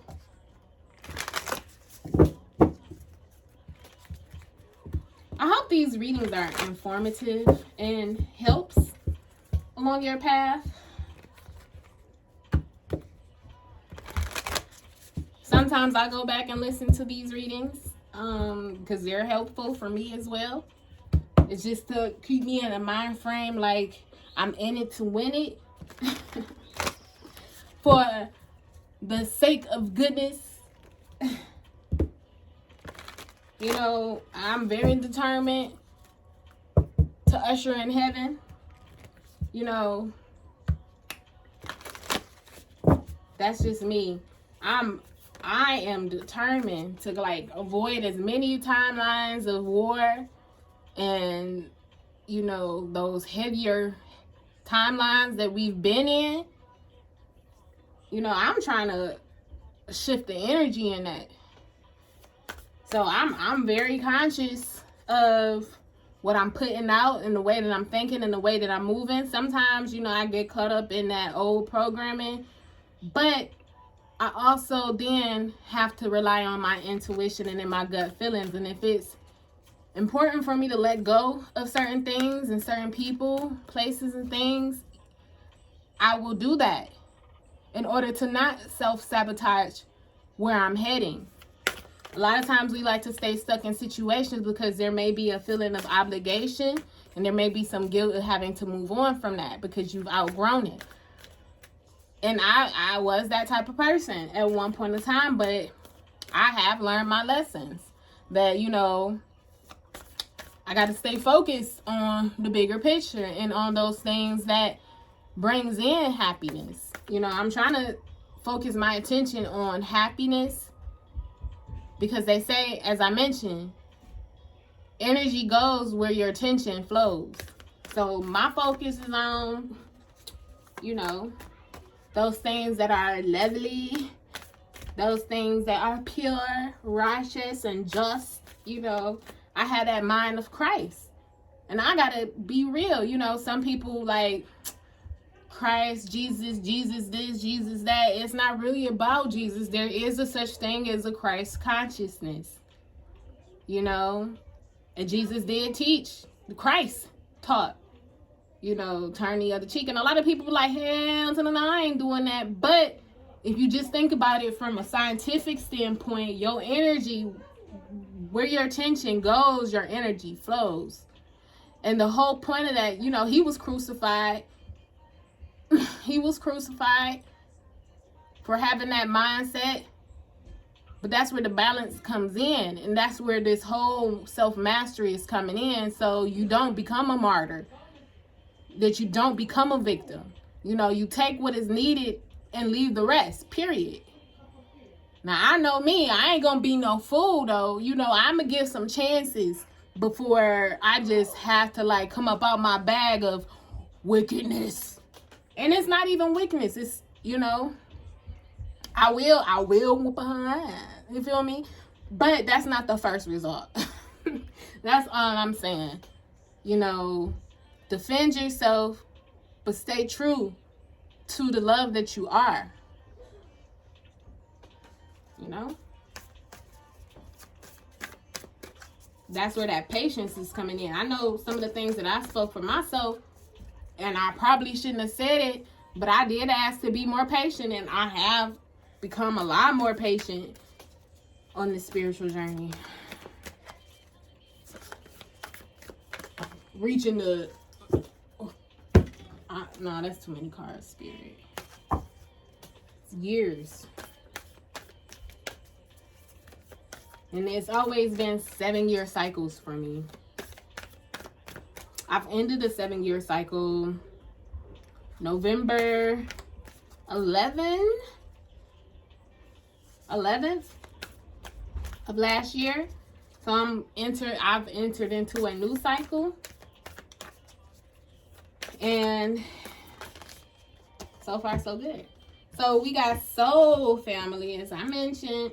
I hope these readings are informative and helps along your path. Sometimes I go back and listen to these readings because they're helpful for me as well. It's just to keep me in a mind frame like I'm in it to win it. For the sake of goodness. You know, I'm very determined to usher in heaven. You know, that's just me. I am determined to like avoid as many timelines of war and, you know, those heavier timelines that we've been in. You know, I'm trying to shift the energy in that. So I'm very conscious of what I'm putting out and the way that I'm thinking and the way that I'm moving. Sometimes, you know, I get caught up in that old programming, but I also then have to rely on my intuition and in my gut feelings. And if it's important for me to let go of certain things and certain people, places and things, I will do that in order to not self-sabotage where I'm heading. A lot of times we like to stay stuck in situations because there may be a feeling of obligation and there may be some guilt of having to move on from that because you've outgrown it. And I was that type of person at one point in time, but I have learned my lessons that, you know, I got to stay focused on the bigger picture and on those things that brings in happiness. You know, I'm trying to focus my attention on happiness because they say, as I mentioned, energy goes where your attention flows. So my focus is on, you know, those things that are lovely, those things that are pure, righteous, and just. You know, I had that mind of Christ. And I gotta be real. You know, some people like Christ, Jesus, Jesus this, Jesus that. It's not really about Jesus. There is a such thing as a Christ consciousness. You know, and Jesus did teach. Christ taught. You know, turn the other cheek. And a lot of people are like, hell to the no, I ain't doing that. But if you just think about it from a scientific standpoint, your energy, where your attention goes, your energy flows. And the whole point of that, you know, he was crucified. He was crucified for having that mindset. But that's where the balance comes in. And that's where this whole self-mastery is coming in. So you don't become a martyr. That you don't become a victim. You know, you take what is needed and leave the rest, period. Now, I know me, I ain't gonna be no fool, though. You know, I'm gonna give some chances before I just have to, like, come up out my bag of wickedness. And it's not even wickedness. It's, you know, I will whoop behind. You feel me? But that's not the first result. That's all I'm saying. You know, defend yourself, but stay true to the love that you are. You know? That's where that patience is coming in. I know some of the things that I spoke for myself, and I probably shouldn't have said it, but I did ask to be more patient, and I have become a lot more patient on this spiritual journey. Reaching the... no, that's too many cards, Spirit. It's years. And it's always been 7-year cycles for me. I've ended the 7-year cycle November 11th of last year. So I've entered into a new cycle. And so far so good. So we got soul family, as I mentioned.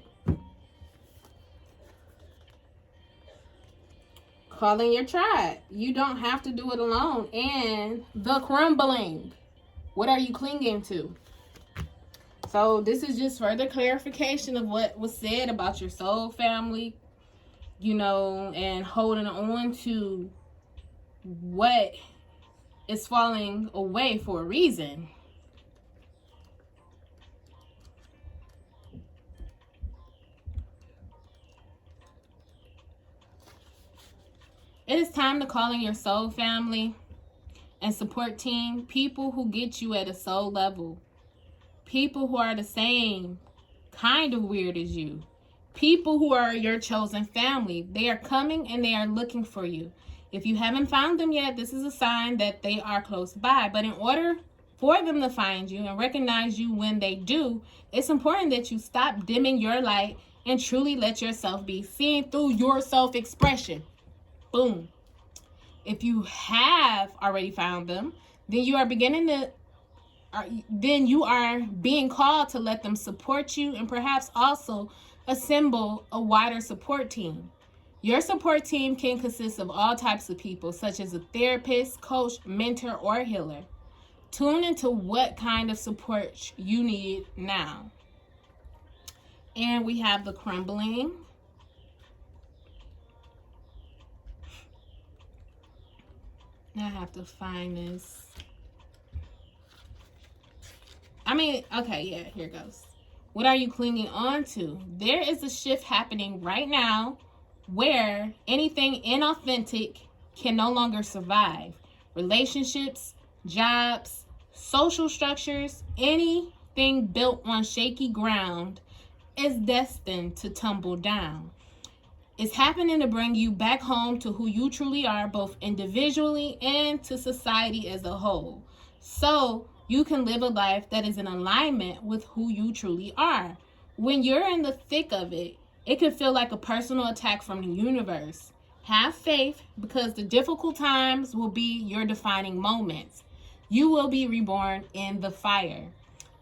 call in your tribe. You don't have to do it alone. And the crumbling. What are you clinging to? So this is just further clarification of what was said about your soul family, you know, and holding on to what is falling away for a reason. It is time to call in your soul family and support team, people who get you at a soul level. People who are the same kind of weird as you. People who are your chosen family. They are coming and they are looking for you. If you haven't found them yet, this is a sign that they are close by. But in order for them to find you and recognize you when they do, it's important that you stop dimming your light and truly let yourself be seen through your self-expression. Boom. If you have already found them, then you are being called to let them support you and perhaps also assemble a wider support team. Your support team can consist of all types of people, such as a therapist, coach, mentor, or healer. Tune into what kind of support you need now. And we have the crumbling. Now I have to find this. Here it goes. What are you clinging on to? There is a shift happening right now where anything inauthentic can no longer survive. Relationships, jobs, social structures, anything built on shaky ground is destined to tumble down. It's happening to bring you back home to who you truly are, both individually and to society as a whole. So you can live a life that is in alignment with who you truly are. When you're in the thick of it, it can feel like a personal attack from the universe. Have faith, because the difficult times will be your defining moments. You will be reborn in the fire.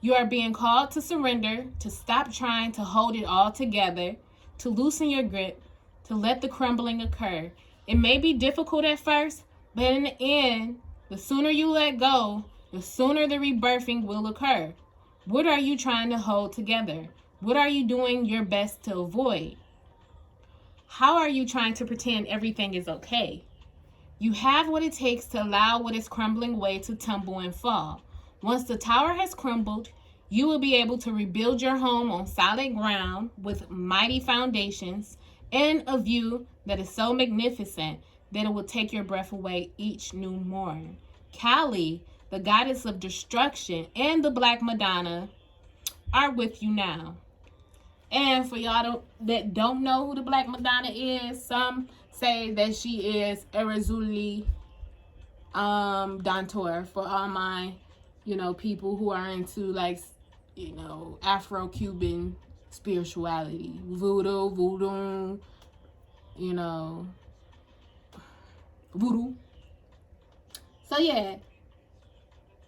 You are being called to surrender, to stop trying to hold it all together, to loosen your grip, to let the crumbling occur. It may be difficult at first, but in the end, the sooner you let go, the sooner the rebirthing will occur. What are you trying to hold together? What are you doing your best to avoid? How are you trying to pretend everything is okay? You have what it takes to allow what is crumbling away to tumble and fall. Once the tower has crumbled, you will be able to rebuild your home on solid ground with mighty foundations and a view that is so magnificent that it will take your breath away each new morn. Kali, the goddess of destruction, and the Black Madonna are with you now. And for y'all that don't know who the Black Madonna is, some say that she is Erzulie Dantor. For all my, people who are into Afro-Cuban spirituality, voodoo, voodoo. So yeah.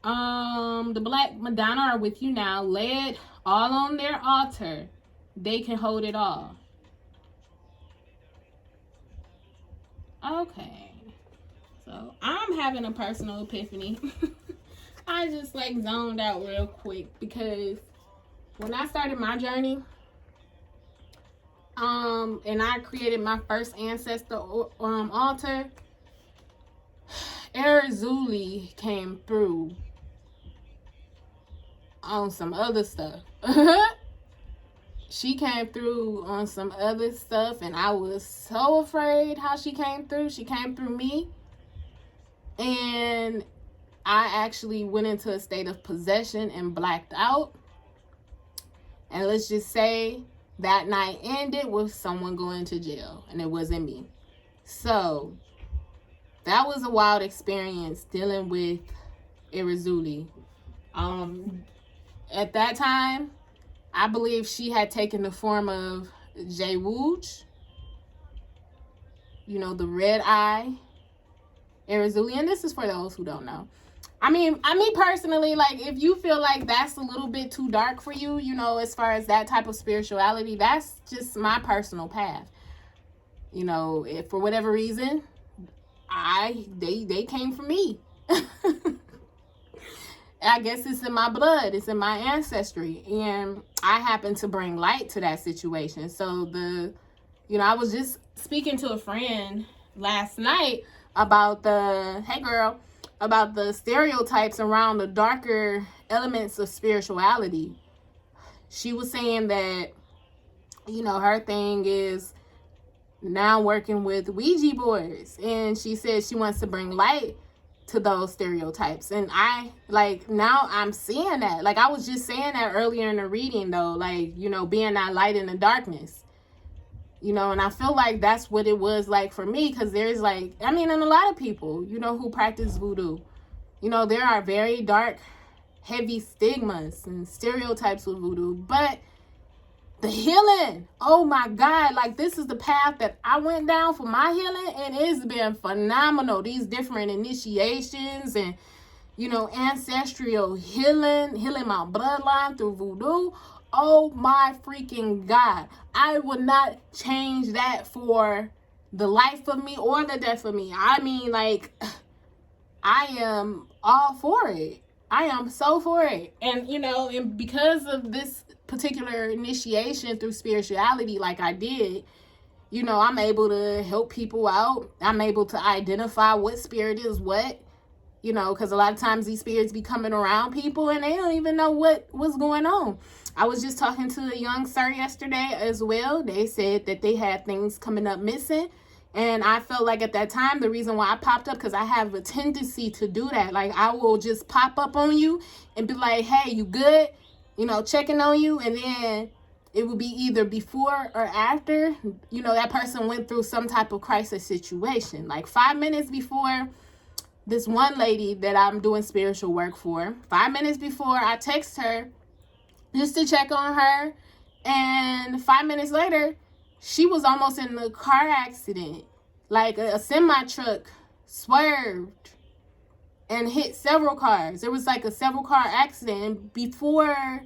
The Black Madonna are with you now. Lay it all on their altar. They can hold it all. Okay. So I'm having a personal epiphany. I just zoned out real quick because when I started my journey, and I created my first ancestor altar, Erzulie came through on some other stuff. She came through on some other stuff, and I was so afraid how she came through. She came through me, and I actually went into a state of possession and blacked out. And let's just say that night ended with someone going to jail, and it wasn't me. So that was a wild experience dealing with Erzulie. At that time, I believe she had taken the form of Jewuj, the red eye Erzulie. And this is for those who don't know. I mean, personally, if you feel like that's a little bit too dark for you, as far as that type of spirituality, that's just my personal path. If for whatever reason they came from me. I guess it's in my blood, it's in my ancestry, and I happen to bring light to that situation. So I was just speaking to a friend last night about about the stereotypes around the darker elements of spirituality. She was saying that, her thing is now working with Ouija boards, and she said she wants to bring light to those stereotypes. And now I'm seeing that. Like, I was just saying that earlier in the reading, though, like, being that light in the darkness, and I feel like that's what it was like for me, because there's and a lot of people, who practice voodoo, there are very dark, heavy stigmas and stereotypes with voodoo, but the healing, oh my God, like, this is the path that I went down for my healing, and it's been phenomenal. These different initiations and, ancestral healing my bloodline through voodoo. Oh my freaking God. I would not change that for the life of me or the death of me. I mean, like, I am all for it. I am so for it. And, and because of this particular initiation through spirituality, like I did, I'm able to help people out. I'm able to identify what spirit is what, because a lot of times these spirits be coming around people and they don't even know what's going on. I was just talking to a young sir yesterday as well. They said that they had things coming up missing. And I felt like at that time, the reason why I popped up, because I have a tendency to do that. Like, I will just pop up on you and be like, hey, you good? Checking on you. And then it would be either before or after, that person went through some type of crisis situation. Like 5 minutes before, this one lady that I'm doing spiritual work for, 5 minutes before, I text her just to check on her. And 5 minutes later, she was almost in a car accident. Like, a semi-truck swerved and hit several cars. There was like a several car accident before,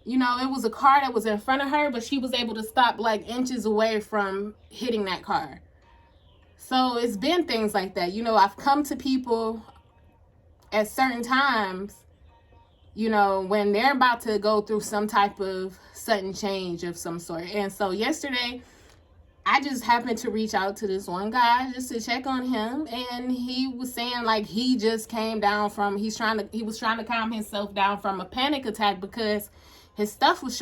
it was a car that was in front of her, but she was able to stop like inches away from hitting that car. So it's been things like that. I've come to people at certain times, when they're about to go through some type of sudden change of some sort. And so yesterday, I just happened to reach out to this one guy just to check on him. And he was saying, like, he just came down from, he was trying to calm himself down from a panic attack because his stuff was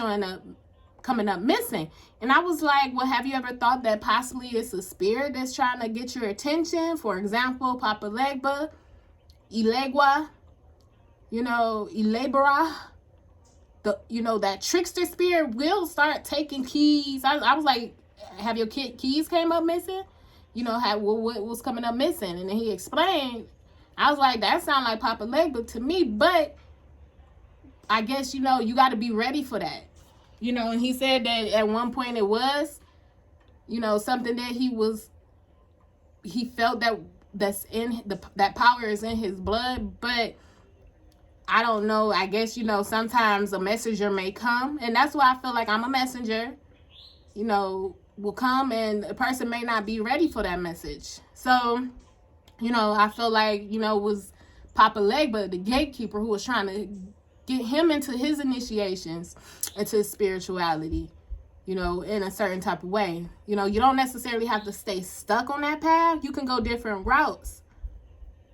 coming up missing. And I was like, well, have you ever thought that possibly it's a spirit that's trying to get your attention? For example, Papa Legba, Elegua, El-Leinad, that trickster spirit will start taking keys. I was like, have your keys came up missing? What was coming up missing? And then he explained. I was like, that sounds like Papa Legba to me, but I guess, you got to be ready for that. And he said that at one point it was, something that he felt that's in that power is in his blood, but I don't know. I guess, sometimes a messenger may come, and that's why I feel like I'm a messenger, will come and a person may not be ready for that message. So, I feel like, it was Papa Legba, the gatekeeper, who was trying to get him into his initiations, into spirituality, in a certain type of way. You don't necessarily have to stay stuck on that path. You can go different routes.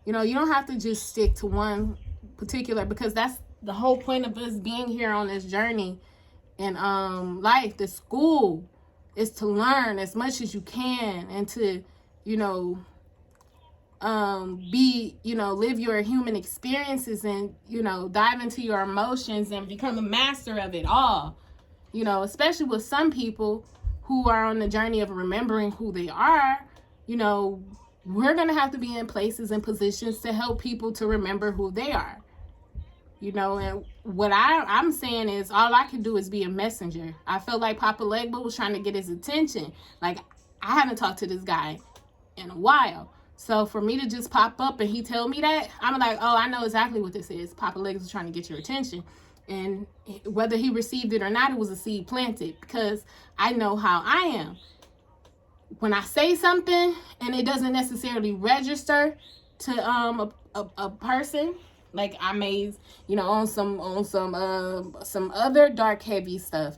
You don't have to just stick to one particular, because that's the whole point of us being here on this journey in life. The school is to learn as much as you can and to, live your human experiences and, dive into your emotions and become a master of it all. Especially with some people who are on the journey of remembering who they are, we're going to have to be in places and positions to help people to remember who they are. And what I'm saying is all I can do is be a messenger. I felt like Papa Legba was trying to get his attention. Like, I haven't talked to this guy in a while. So for me to just pop up and he tell me that, I'm like, oh, I know exactly what this is. Papa Legba was trying to get your attention. And whether he received it or not, it was a seed planted, because I know how I am. when I say something and it doesn't necessarily register to a person, like I may, on some other dark heavy stuff,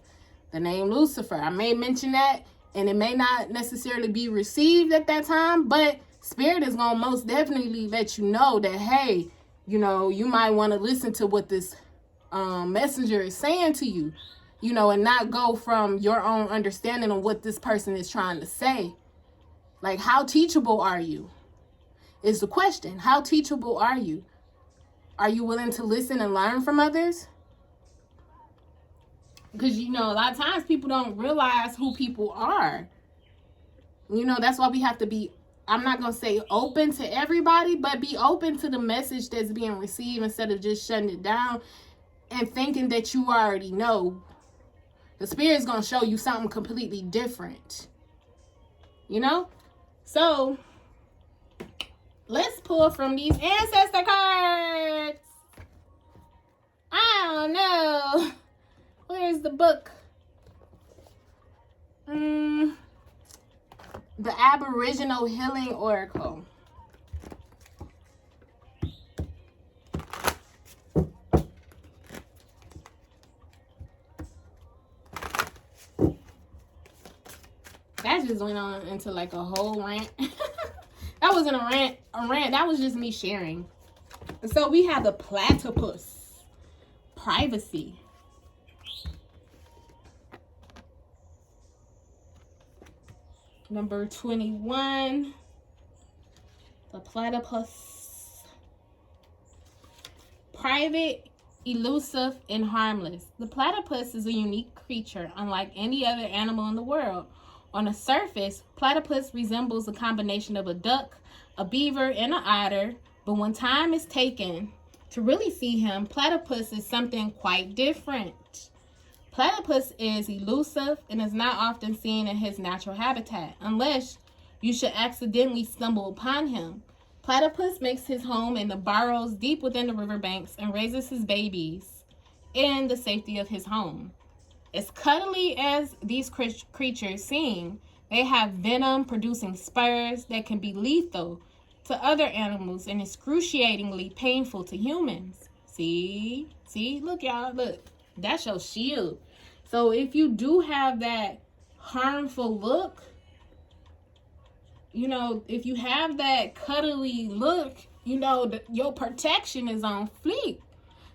the name Lucifer, I may mention that and it may not necessarily be received at that time, but Spirit is gonna most definitely let you know that, hey, you might want to listen to what this messenger is saying to you, and not go from your own understanding of what this person is trying to say. Like, how teachable are you? Is the question. How teachable are you? Are you willing to listen and learn from others? Because, a lot of times people don't realize who people are. That's why we have to be, I'm not going to say open to everybody, but be open to the message that's being received instead of just shutting it down and thinking that you already know. The Spirit's going to show you something completely different. So, let's pull from these ancestor cards. I don't know. Where's the book? The Aboriginal Healing Oracle. That just went on into like a whole rant. That wasn't a rant. That was just me sharing. So we have the platypus. Privacy. Number 21. The platypus. Private, elusive, and harmless. The platypus is a unique creature, unlike any other animal in the world. On the surface, platypus resembles a combination of a duck, a beaver, and an otter, but when time is taken to really see him, platypus is something quite different. Platypus is elusive and is not often seen in his natural habitat, unless you should accidentally stumble upon him. Platypus makes his home in the burrows deep within the riverbanks and raises his babies in the safety of his home. As cuddly as these creatures seem, they have venom-producing spurs that can be lethal to other animals and excruciatingly painful to humans. See, look, y'all, look. That's your shield. So if you do have that harmful look, if you have that cuddly look, your protection is on fleek.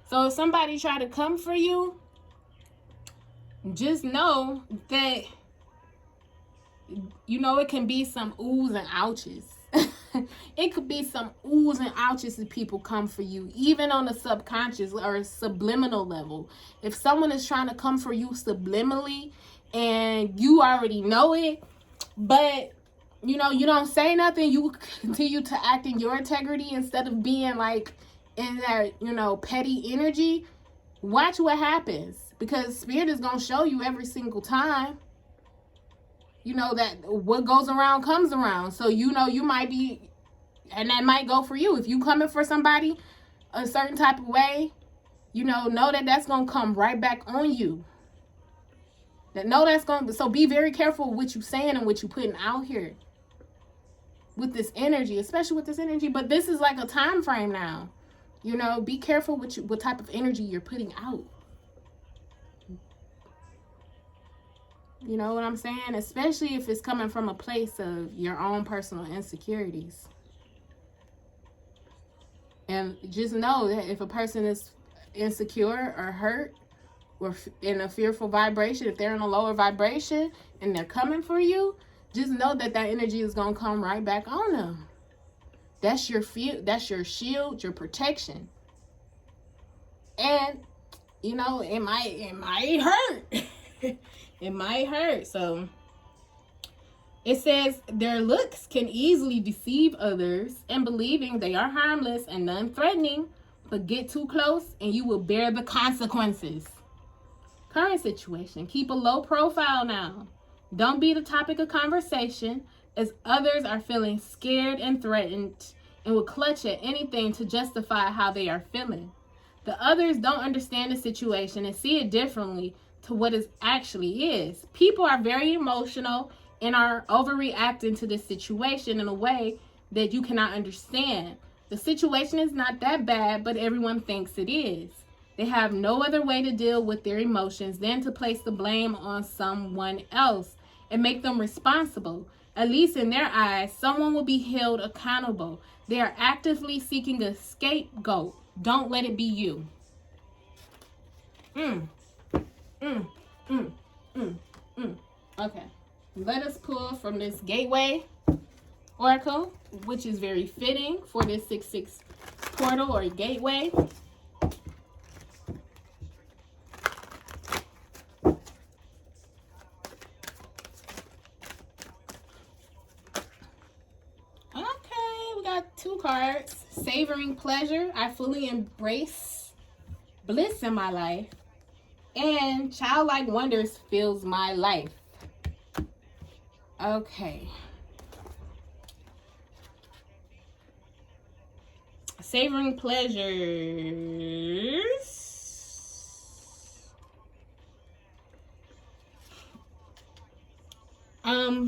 So if somebody try to come for you, just know that, it can be some oohs and ouches. It could be some oohs and ouches if people come for you, even on a subconscious or subliminal level. If someone is trying to come for you subliminally and you already know it, but, you don't say nothing, you continue to act in your integrity instead of being like in that, petty energy, watch what happens. Because Spirit is going to show you every single time, that what goes around comes around. So, you might be, and that might go for you. If you coming for somebody a certain type of way, know that that's going to come right back on you. So be very careful what you saying and what you putting out here with this energy, especially with this energy. But this is like a time frame now. Be careful what type of energy you're putting out. You know what I'm saying? Especially if it's coming from a place of your own personal insecurities. And just know that if a person is insecure or hurt or in a fearful vibration, if they're in a lower vibration and they're coming for you, just know that energy is going to come right back on them. That's your shield, your protection. And, it might hurt. It might hurt. So it says their looks can easily deceive others in believing they are harmless and non-threatening, but get too close and you will bear the consequences. Current situation. Keep a low profile now. Don't be the topic of conversation, as others are feeling scared and threatened and will clutch at anything to justify how they are feeling. The others don't understand the situation and see it differently to what it actually is. People are very emotional and are overreacting to this situation in a way that you cannot understand. The situation is not that bad, but everyone thinks it is. They have no other way to deal with their emotions than to place the blame on someone else and make them responsible. At least in their eyes, someone will be held accountable. They are actively seeking a scapegoat. Don't let it be you. Okay. Let us pull from this Gateway Oracle, which is very fitting for this 6/6 portal or gateway. Okay, we got 2 cards. Savoring pleasure. I fully embrace bliss in my life. And childlike wonders fills my life. Okay. Savoring pleasures.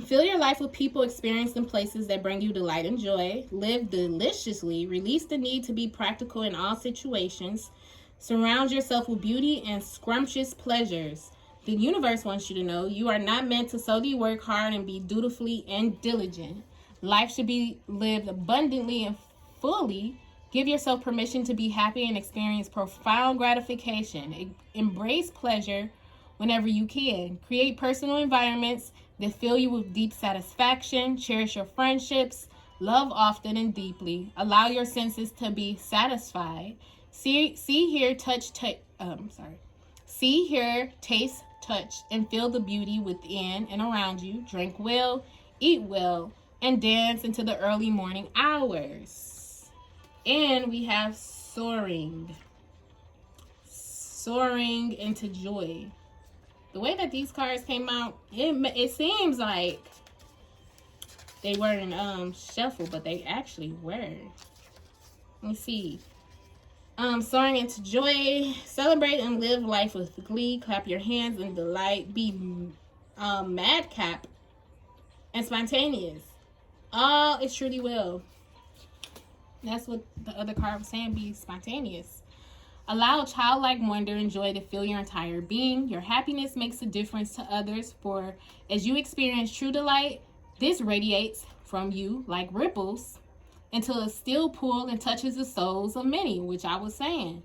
Fill your life with people, experience, and places that bring you delight and joy. Live deliciously. Release the need to be practical in all situations. Surround yourself with beauty and scrumptious pleasures. The universe wants you to know you are not meant to solely work hard and be dutifully and diligent. Life should be lived abundantly and fully. Give yourself permission to be happy and experience profound gratification. Embrace pleasure whenever you can. Create personal environments that fill you with deep satisfaction. Cherish your friendships. Love often and deeply. Allow your senses to be satisfied. See, hear, See, hear, taste, touch, and feel the beauty within and around you. Drink well, eat well, and dance into the early morning hours. And we have soaring. Soaring into joy. The way that these cards came out, it seems like they weren't shuffled, but they actually were. Let me see. Soaring into joy. Celebrate and live life with glee. Clap your hands in delight. Be madcap and spontaneous. Oh, it truly will. That's what the other card was saying. Be spontaneous. Allow childlike wonder and joy to fill your entire being. Your happiness makes a difference to others, for as you experience true delight, this radiates from you like ripples into a still pool and touches the souls of many, which I was saying.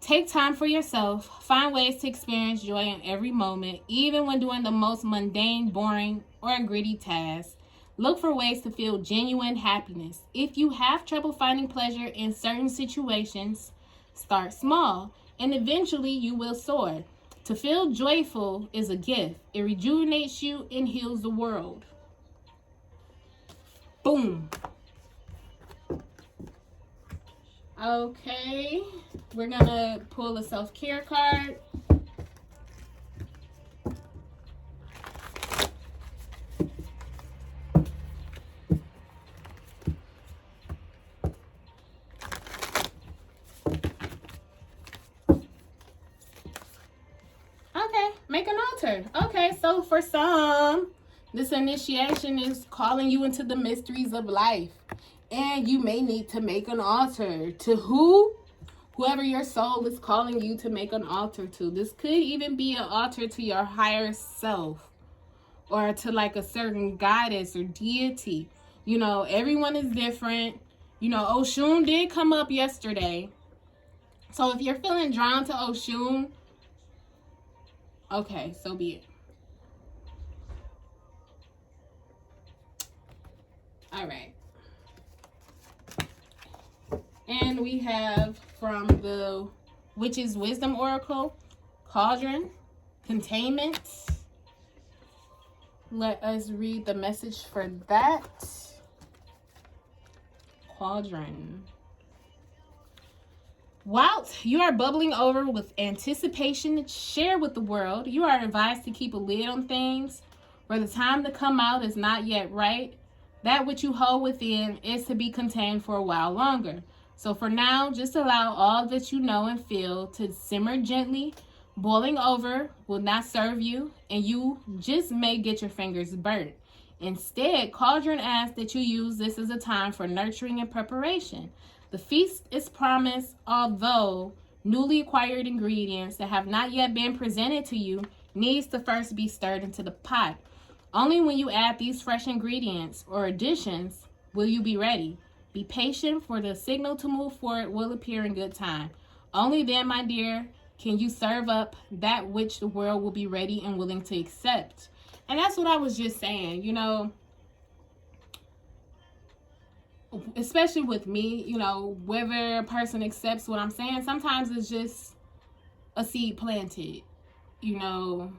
Take time for yourself. Find ways to experience joy in every moment, even when doing the most mundane, boring, or gritty tasks. Look for ways to feel genuine happiness. If you have trouble finding pleasure in certain situations, start small, and eventually you will soar. To feel joyful is a gift. It rejuvenates you and heals the world. Boom. Okay, we're gonna pull a self-care card. Make an altar. Okay, so for some, this initiation is calling you into the mysteries of life. And you may need to make an altar to whoever your soul is calling you to make an altar to. This could even be an altar to your higher self, or to like a certain goddess or deity. You know, everyone is different. You know, Oshun did come up yesterday. So if you're feeling drawn to Oshun, okay, so be it. All right. And we have from the Witch's Wisdom Oracle, Cauldron, Containment. Let us read the message for that. Cauldron. Whilst you are bubbling over with anticipation to share with the world, you are advised to keep a lid on things, where the time to come out is not yet right. That which you hold within is to be contained for a while longer. So for now, just allow all that you know and feel to simmer gently. Boiling over will not serve you, and you just may get your fingers burnt. Instead, Cauldron asks that you use this as a time for nurturing and preparation. The feast is promised, although newly acquired ingredients that have not yet been presented to you needs to first be stirred into the pot. Only when you add these fresh ingredients or additions will you be ready. Be patient, for the signal to move forward will appear in good time. Only then, my dear, can you serve up that which the world will be ready and willing to accept. And that's what I was just saying, you know, especially with me, you know, whether a person accepts what I'm saying, sometimes it's just a seed planted, you know.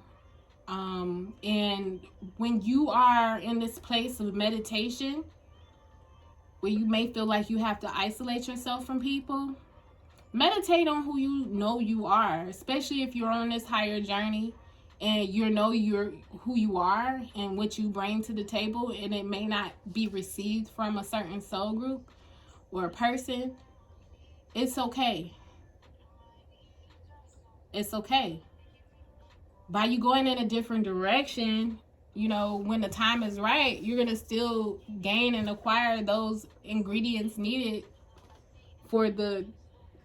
And when you are in this place of meditation, where you may feel like you have to isolate yourself from people, meditate on who you know you are, especially if you're on this higher journey and you know who you are and what you bring to the table, and it may not be received from a certain soul group or a person. It's okay. It's okay. By you going in a different direction, you know, when the time is right, you're going to still gain and acquire those ingredients needed for the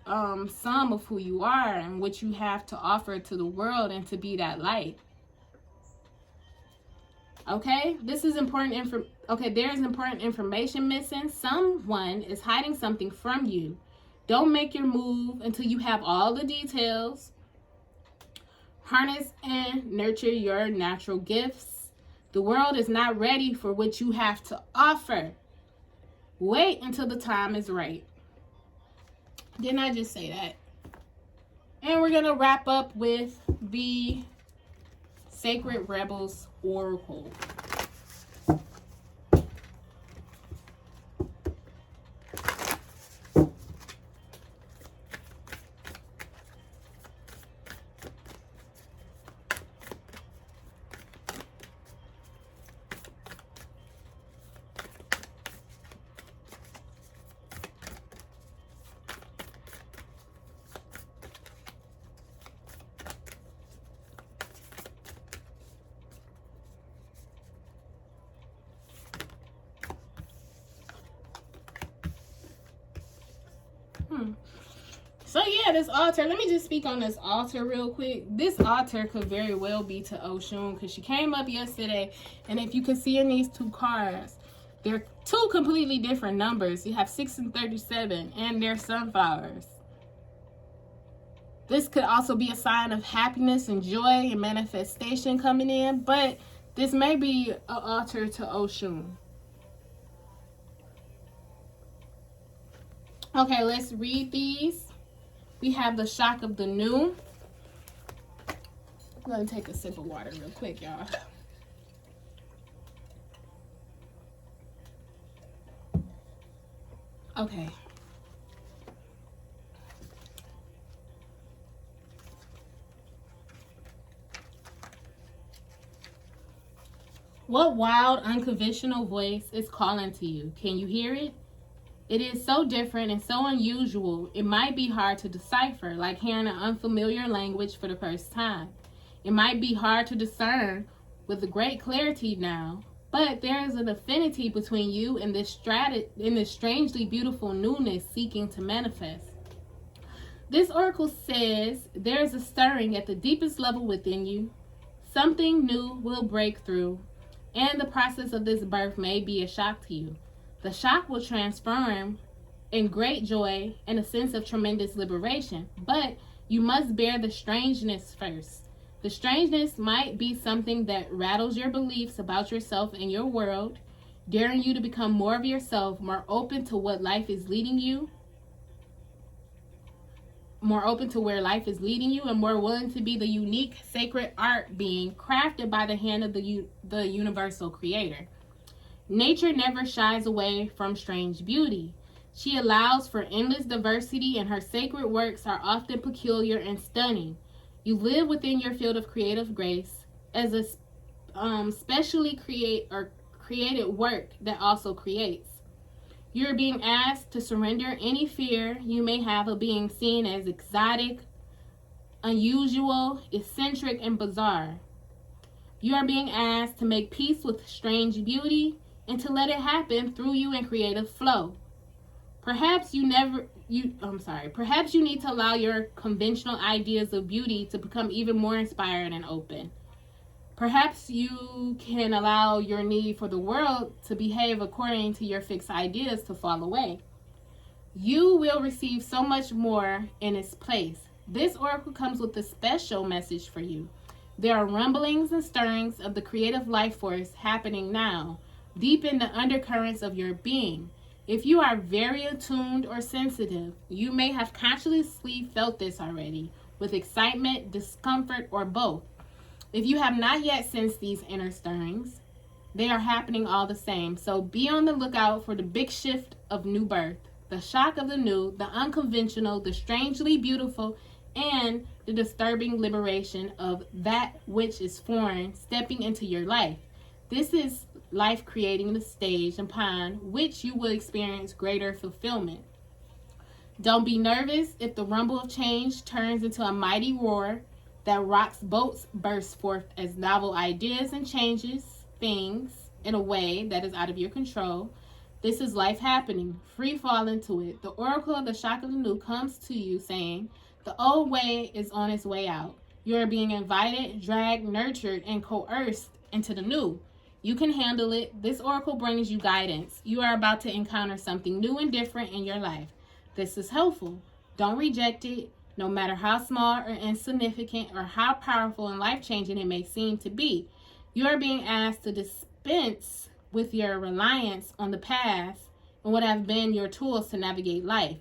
sum of who you are and what you have to offer to the world and to be that light. Okay, this is important okay, there's important information missing. Someone is hiding something from you. Don't make your move until you have all the details. Harness and nurture your natural gifts. The world is not ready for what you have to offer. Wait until the time is right. Didn't I just say that? And we're going to wrap up with the Sacred Rebels Oracle. So yeah, this altar, let me just speak on this altar real quick. This altar could very well be to Oshun, because she came up yesterday, and if you can see in these two cards, they're two completely different numbers. You have 6 and 37, and they're sunflowers. This could also be a sign of happiness and joy and manifestation coming in, but this may be an altar to Oshun. Okay, let's read these. We have the shock of the new. I'm going to take a sip of water real quick, y'all. Okay. What wild, unconventional voice is calling to you? Can you hear it? It is so different and so unusual, it might be hard to decipher, like hearing an unfamiliar language for the first time. It might be hard to discern with a great clarity now, but there is an affinity between you and this strangely beautiful newness seeking to manifest. This oracle says there is a stirring at the deepest level within you. Something new will break through, and the process of this birth may be a shock to you. The shock will transform in great joy and a sense of tremendous liberation, but you must bear the strangeness first. The strangeness might be something that rattles your beliefs about yourself and your world, daring you to become more of yourself, more open to what life is leading you, more open to where life is leading you, and more willing to be the unique sacred art being crafted by the hand of the universal creator. Nature never shies away from strange beauty. She allows for endless diversity, and her sacred works are often peculiar and stunning. You live within your field of creative grace as a specially created work that also creates. You're being asked to surrender any fear you may have of being seen as exotic, unusual, eccentric, and bizarre. You are being asked to make peace with strange beauty and to let it happen through you in creative flow. Perhaps you need to allow your conventional ideas of beauty to become even more inspired and open. Perhaps you can allow your need for the world to behave according to your fixed ideas to fall away. You will receive so much more in its place. This oracle comes with a special message for you. There are rumblings and stirrings of the creative life force happening now, deep in the undercurrents of your being. If you are very attuned or sensitive, you may have consciously felt this already, with excitement, discomfort, or both. If you have not yet sensed these inner stirrings, they are happening all the same. So be on the lookout for the big shift of new birth, the shock of the new, the unconventional, the strangely beautiful, and the disturbing liberation of that which is foreign stepping into your life. This is life creating the stage upon which you will experience greater fulfillment. Don't be nervous if the rumble of change turns into a mighty roar that rocks boats, bursts forth as novel ideas and changes things in a way that is out of your control. This is life happening. Free fall into it. The oracle of the shock of the new comes to you saying, the old way is on its way out. You are being invited, dragged, nurtured, and coerced into the new. You can handle it. This oracle brings you guidance. You are about to encounter something new and different in your life. This is helpful. Don't reject it, no matter how small or insignificant or how powerful and life-changing it may seem to be. You are being asked to dispense with your reliance on the past and what have been your tools to navigate life.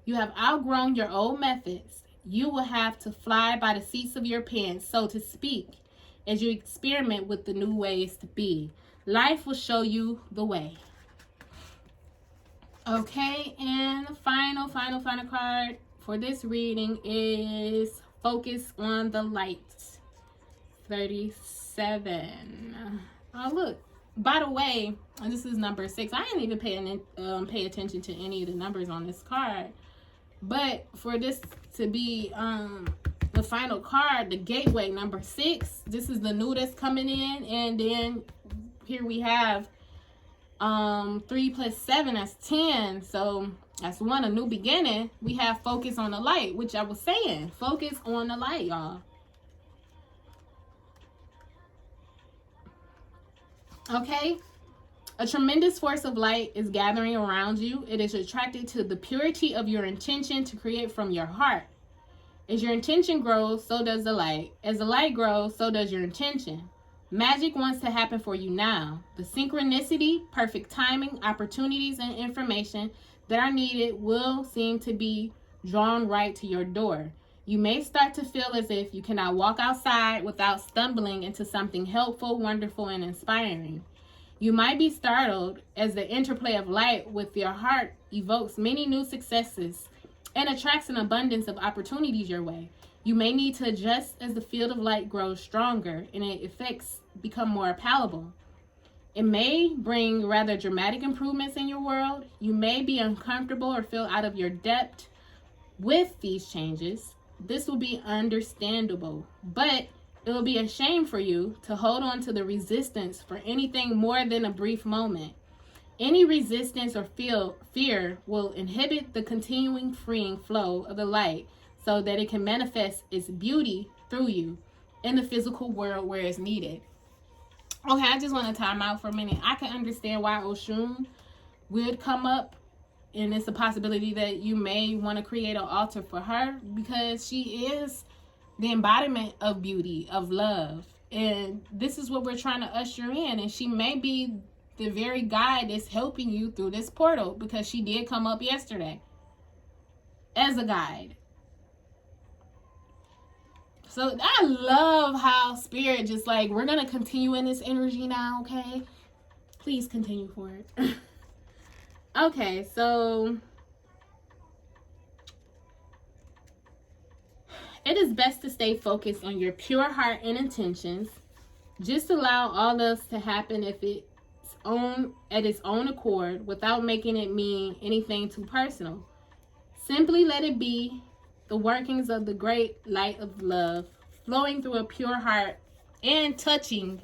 You have outgrown your old methods. You will have to fly by the seats of your pants, so to speak, as you experiment with the new ways to be. Life will show you the way. Okay, and the final card for this reading is Focus on the Light. 37. Oh, look. By the way, this is number 6. I didn't even pay attention to any of the numbers on this card. But for this to be the final card, the gateway, number 6, this is the new that's coming in. And then here we have 3 plus 7, that's 10. So that's a new beginning. We have focus on the light, which I was saying. Focus on the light, y'all. Okay? A tremendous force of light is gathering around you. It is attracted to the purity of your intention to create from your heart. As your intention grows, so does the light. As the light grows, so does your intention. Magic wants to happen for you now. The synchronicity, perfect timing, opportunities, and information that are needed will seem to be drawn right to your door. You may start to feel as if you cannot walk outside without stumbling into something helpful, wonderful, and inspiring. You might be startled as the interplay of light with your heart evokes many new successes and attracts an abundance of opportunities your way. You may need to adjust as the field of light grows stronger and its effects become more palatable. It may bring rather dramatic improvements in your world. You may be uncomfortable or feel out of your depth with these changes. This will be understandable, but it will be a shame for you to hold on to the resistance for anything more than a brief moment. Any resistance or fear will inhibit the continuing freeing flow of the light so that it can manifest its beauty through you in the physical world where it's needed. Okay, I just want to time out for a minute. I can understand why Oshun would come up, and it's a possibility that you may want to create an altar for her because she is the embodiment of beauty, of love. And this is what we're trying to usher in. And she may be the very guide that's helping you through this portal because she did come up yesterday as a guide. So I love how Spirit just like, we're going to continue in this energy now, okay? Please continue for it. Okay, so it is best to stay focused on your pure heart and intentions. Just allow all this to happen at its own accord without making it mean anything too personal. Simply let it be the workings of the great light of love flowing through a pure heart and touching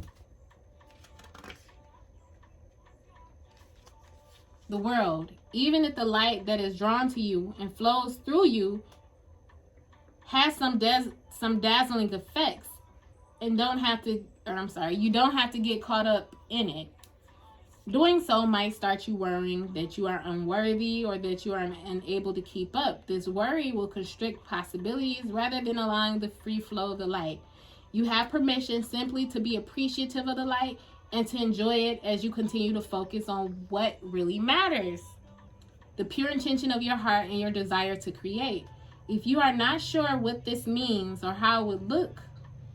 the world. Even if the light that is drawn to you and flows through you has some dazzling effects, and you don't have to get caught up in it. Doing so might start you worrying that you are unworthy or that you are unable to keep up. This worry will constrict possibilities rather than allowing the free flow of the light. You have permission simply to be appreciative of the light and to enjoy it as you continue to focus on what really matters. The pure intention of your heart and your desire to create. If you are not sure what this means or how it would look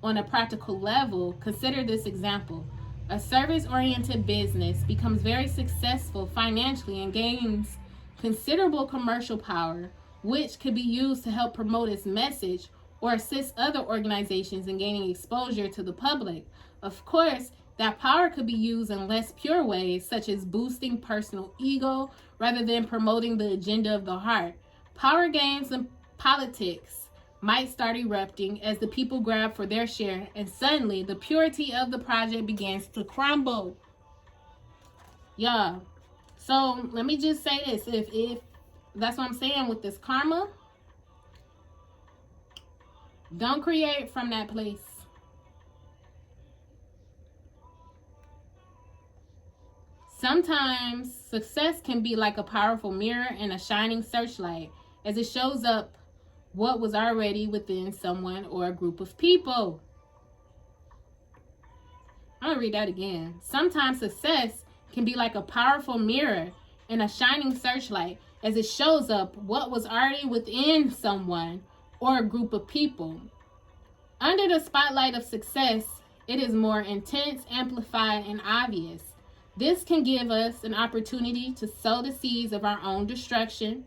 on a practical level, consider this example. A service-oriented business becomes very successful financially and gains considerable commercial power, which could be used to help promote its message or assist other organizations in gaining exposure to the public. Of course, that power could be used in less pure ways, such as boosting personal ego rather than promoting the agenda of the heart. Power gains in politics might start erupting as the people grab for their share, and suddenly the purity of the project begins to crumble. Yeah. So let me just say this. If that's what I'm saying with this karma, don't create from that place. Sometimes success can be like a powerful mirror and a shining searchlight as it shows up what was already within someone or a group of people. I'm going to read that again. Sometimes success can be like a powerful mirror and a shining searchlight as it shows up what was already within someone or a group of people. Under the spotlight of success, it is more intense, amplified, and obvious. This can give us an opportunity to sow the seeds of our own destruction,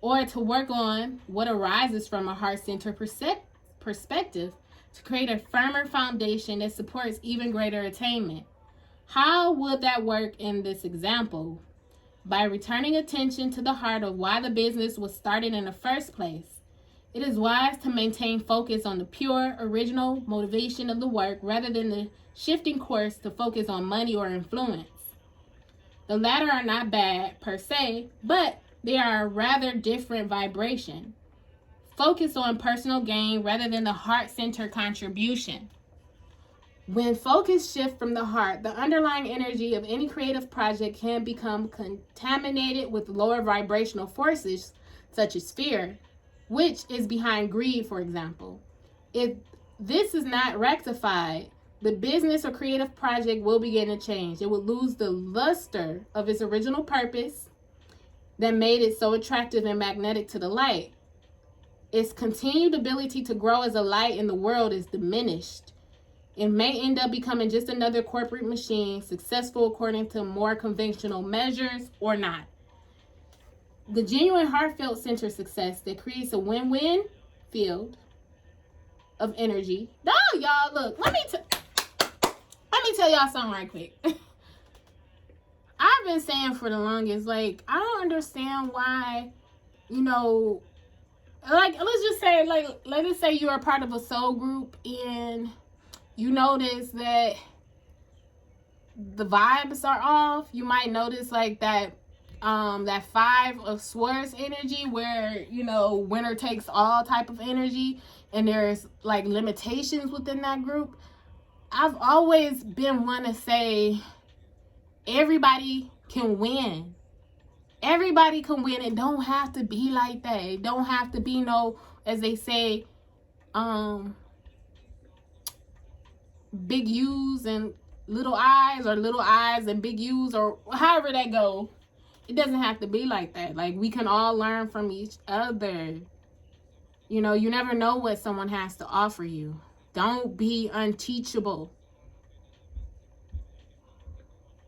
or to work on what arises from a heart-centered perspective to create a firmer foundation that supports even greater attainment. How would that work in this example? By returning attention to the heart of why the business was started in the first place. It is wise to maintain focus on the pure, original motivation of the work rather than the shifting course to focus on money or influence. The latter are not bad per se, but they are a rather different vibration. Focus on personal gain rather than the heart-centered contribution. When focus shifts from the heart, the underlying energy of any creative project can become contaminated with lower vibrational forces such as fear, which is behind greed, for example. If this is not rectified, the business or creative project will begin to change. It will lose the luster of its original purpose that made it so attractive and magnetic to the light. Its continued ability to grow as a light in the world is diminished. It may end up becoming just another corporate machine, successful according to more conventional measures or not. The genuine heartfelt centered success that creates a win-win field of energy. No, y'all, look, let me tell y'all something right quick. I've been saying for the longest, like, I don't understand why, like, let us say you're a part of a soul group and you notice that the vibes are off. You might notice like that 5 of swords energy where, winner takes all type of energy, and there's like limitations within that group. I've always been one to say everybody can win. Everybody can win. It don't have to be like that. It don't have to be as they say, big U's and little I's, or little I's and big U's, or however that go. It doesn't have to be like that. Like, we can all learn from each other. You never know what someone has to offer you. Don't be unteachable.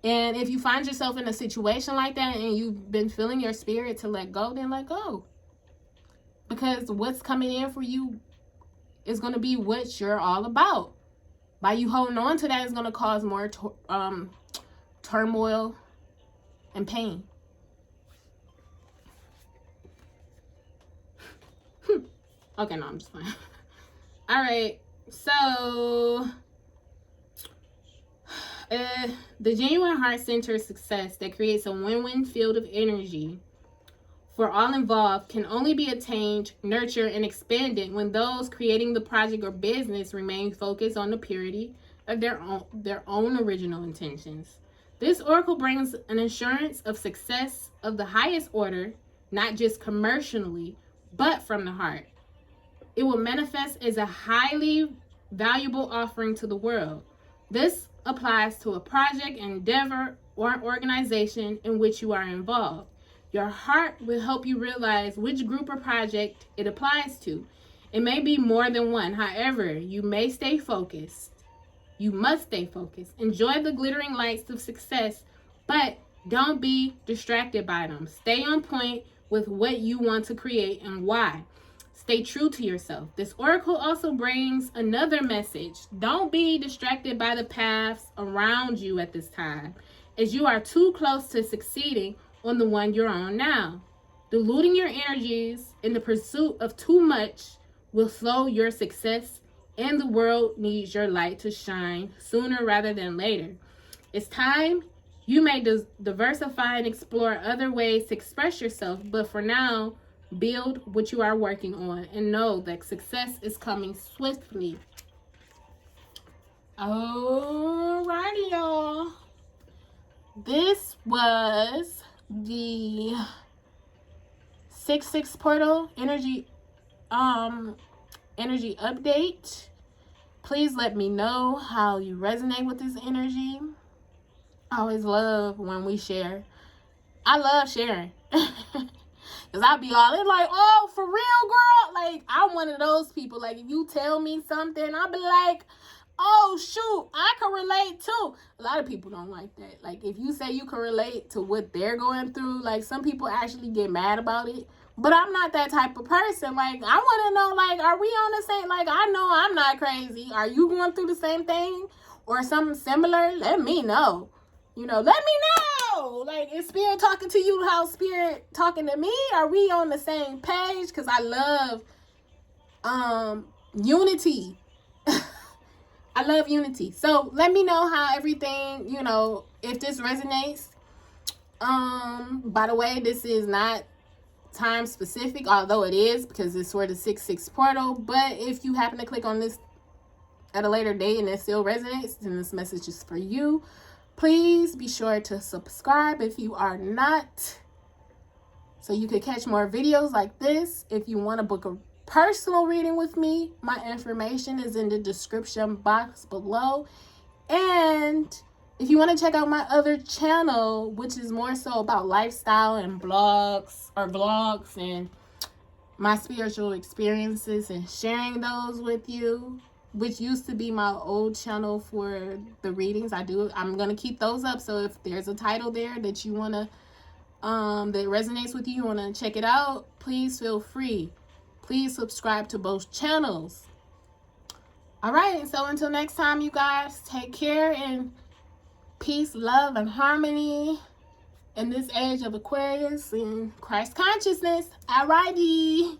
And if you find yourself in a situation like that and you've been feeling your spirit to let go, then let go. Because what's coming in for you is going to be what you're all about. By you holding on to that is going to cause more turmoil and pain. Okay, no, I'm just playing. All right, so The genuine heart-centered success that creates a win-win field of energy for all involved can only be attained, nurtured, and expanded when those creating the project or business remain focused on the purity of their own original intentions. This oracle brings an assurance of success of the highest order, not just commercially, but from the heart. It will manifest as a highly valuable offering to the world. This applies to a project, endeavor, or organization in which you are involved. Your heart will help you realize which group or project it applies to. It may be more than one. However, you may stay focused. You must stay focused. Enjoy the glittering lights of success, but don't be distracted by them. Stay on point with what you want to create and why. Stay true to yourself. This oracle also brings another message. Don't be distracted by the paths around you at this time, as you are too close to succeeding on the one you're on now. Diluting your energies in the pursuit of too much will slow your success, and the world needs your light to shine sooner rather than later. It's time you may diversify and explore other ways to express yourself, but for now, build what you are working on and know that success is coming swiftly. Alrighty, y'all. This was the 6/6 portal energy update. Please let me know how you resonate with this energy. I always love when we share. I love sharing. Because I'll be all in like, oh, for real, girl? Like, I'm one of those people. Like, if you tell me something, I'll be like, oh, shoot, I can relate too. A lot of people don't like that. Like, if you say you can relate to what they're going through, like, some people actually get mad about it. But I'm not that type of person. Like, I want to know, like, are we on the same, like, I know I'm not crazy. Are you going through the same thing or something similar? Let me know. You know, let me know. Like, is Spirit talking to you how Spirit talking to me? Are we on the same page? Because I love unity. I love unity. So let me know how everything, you know, if this resonates. By the way, this is not time specific, although it is, because it's for the 6/6 portal. But if you happen to click on this at a later date and it still resonates, then this message is for you. Please be sure to subscribe if you are not, so you can catch more videos like this. If you want to book a personal reading with me, my information is in the description box below. And if you want to check out my other channel, which is more so about lifestyle and vlogs and my spiritual experiences and sharing those with you, which used to be my old channel for the readings. I'm going to keep those up. So if there's a title there that you want to, that resonates with you, you want to check it out, please feel free. Please subscribe to both channels. All right. So until next time, you guys, take care and peace, love, and harmony in this age of Aquarius and Christ consciousness. All righty.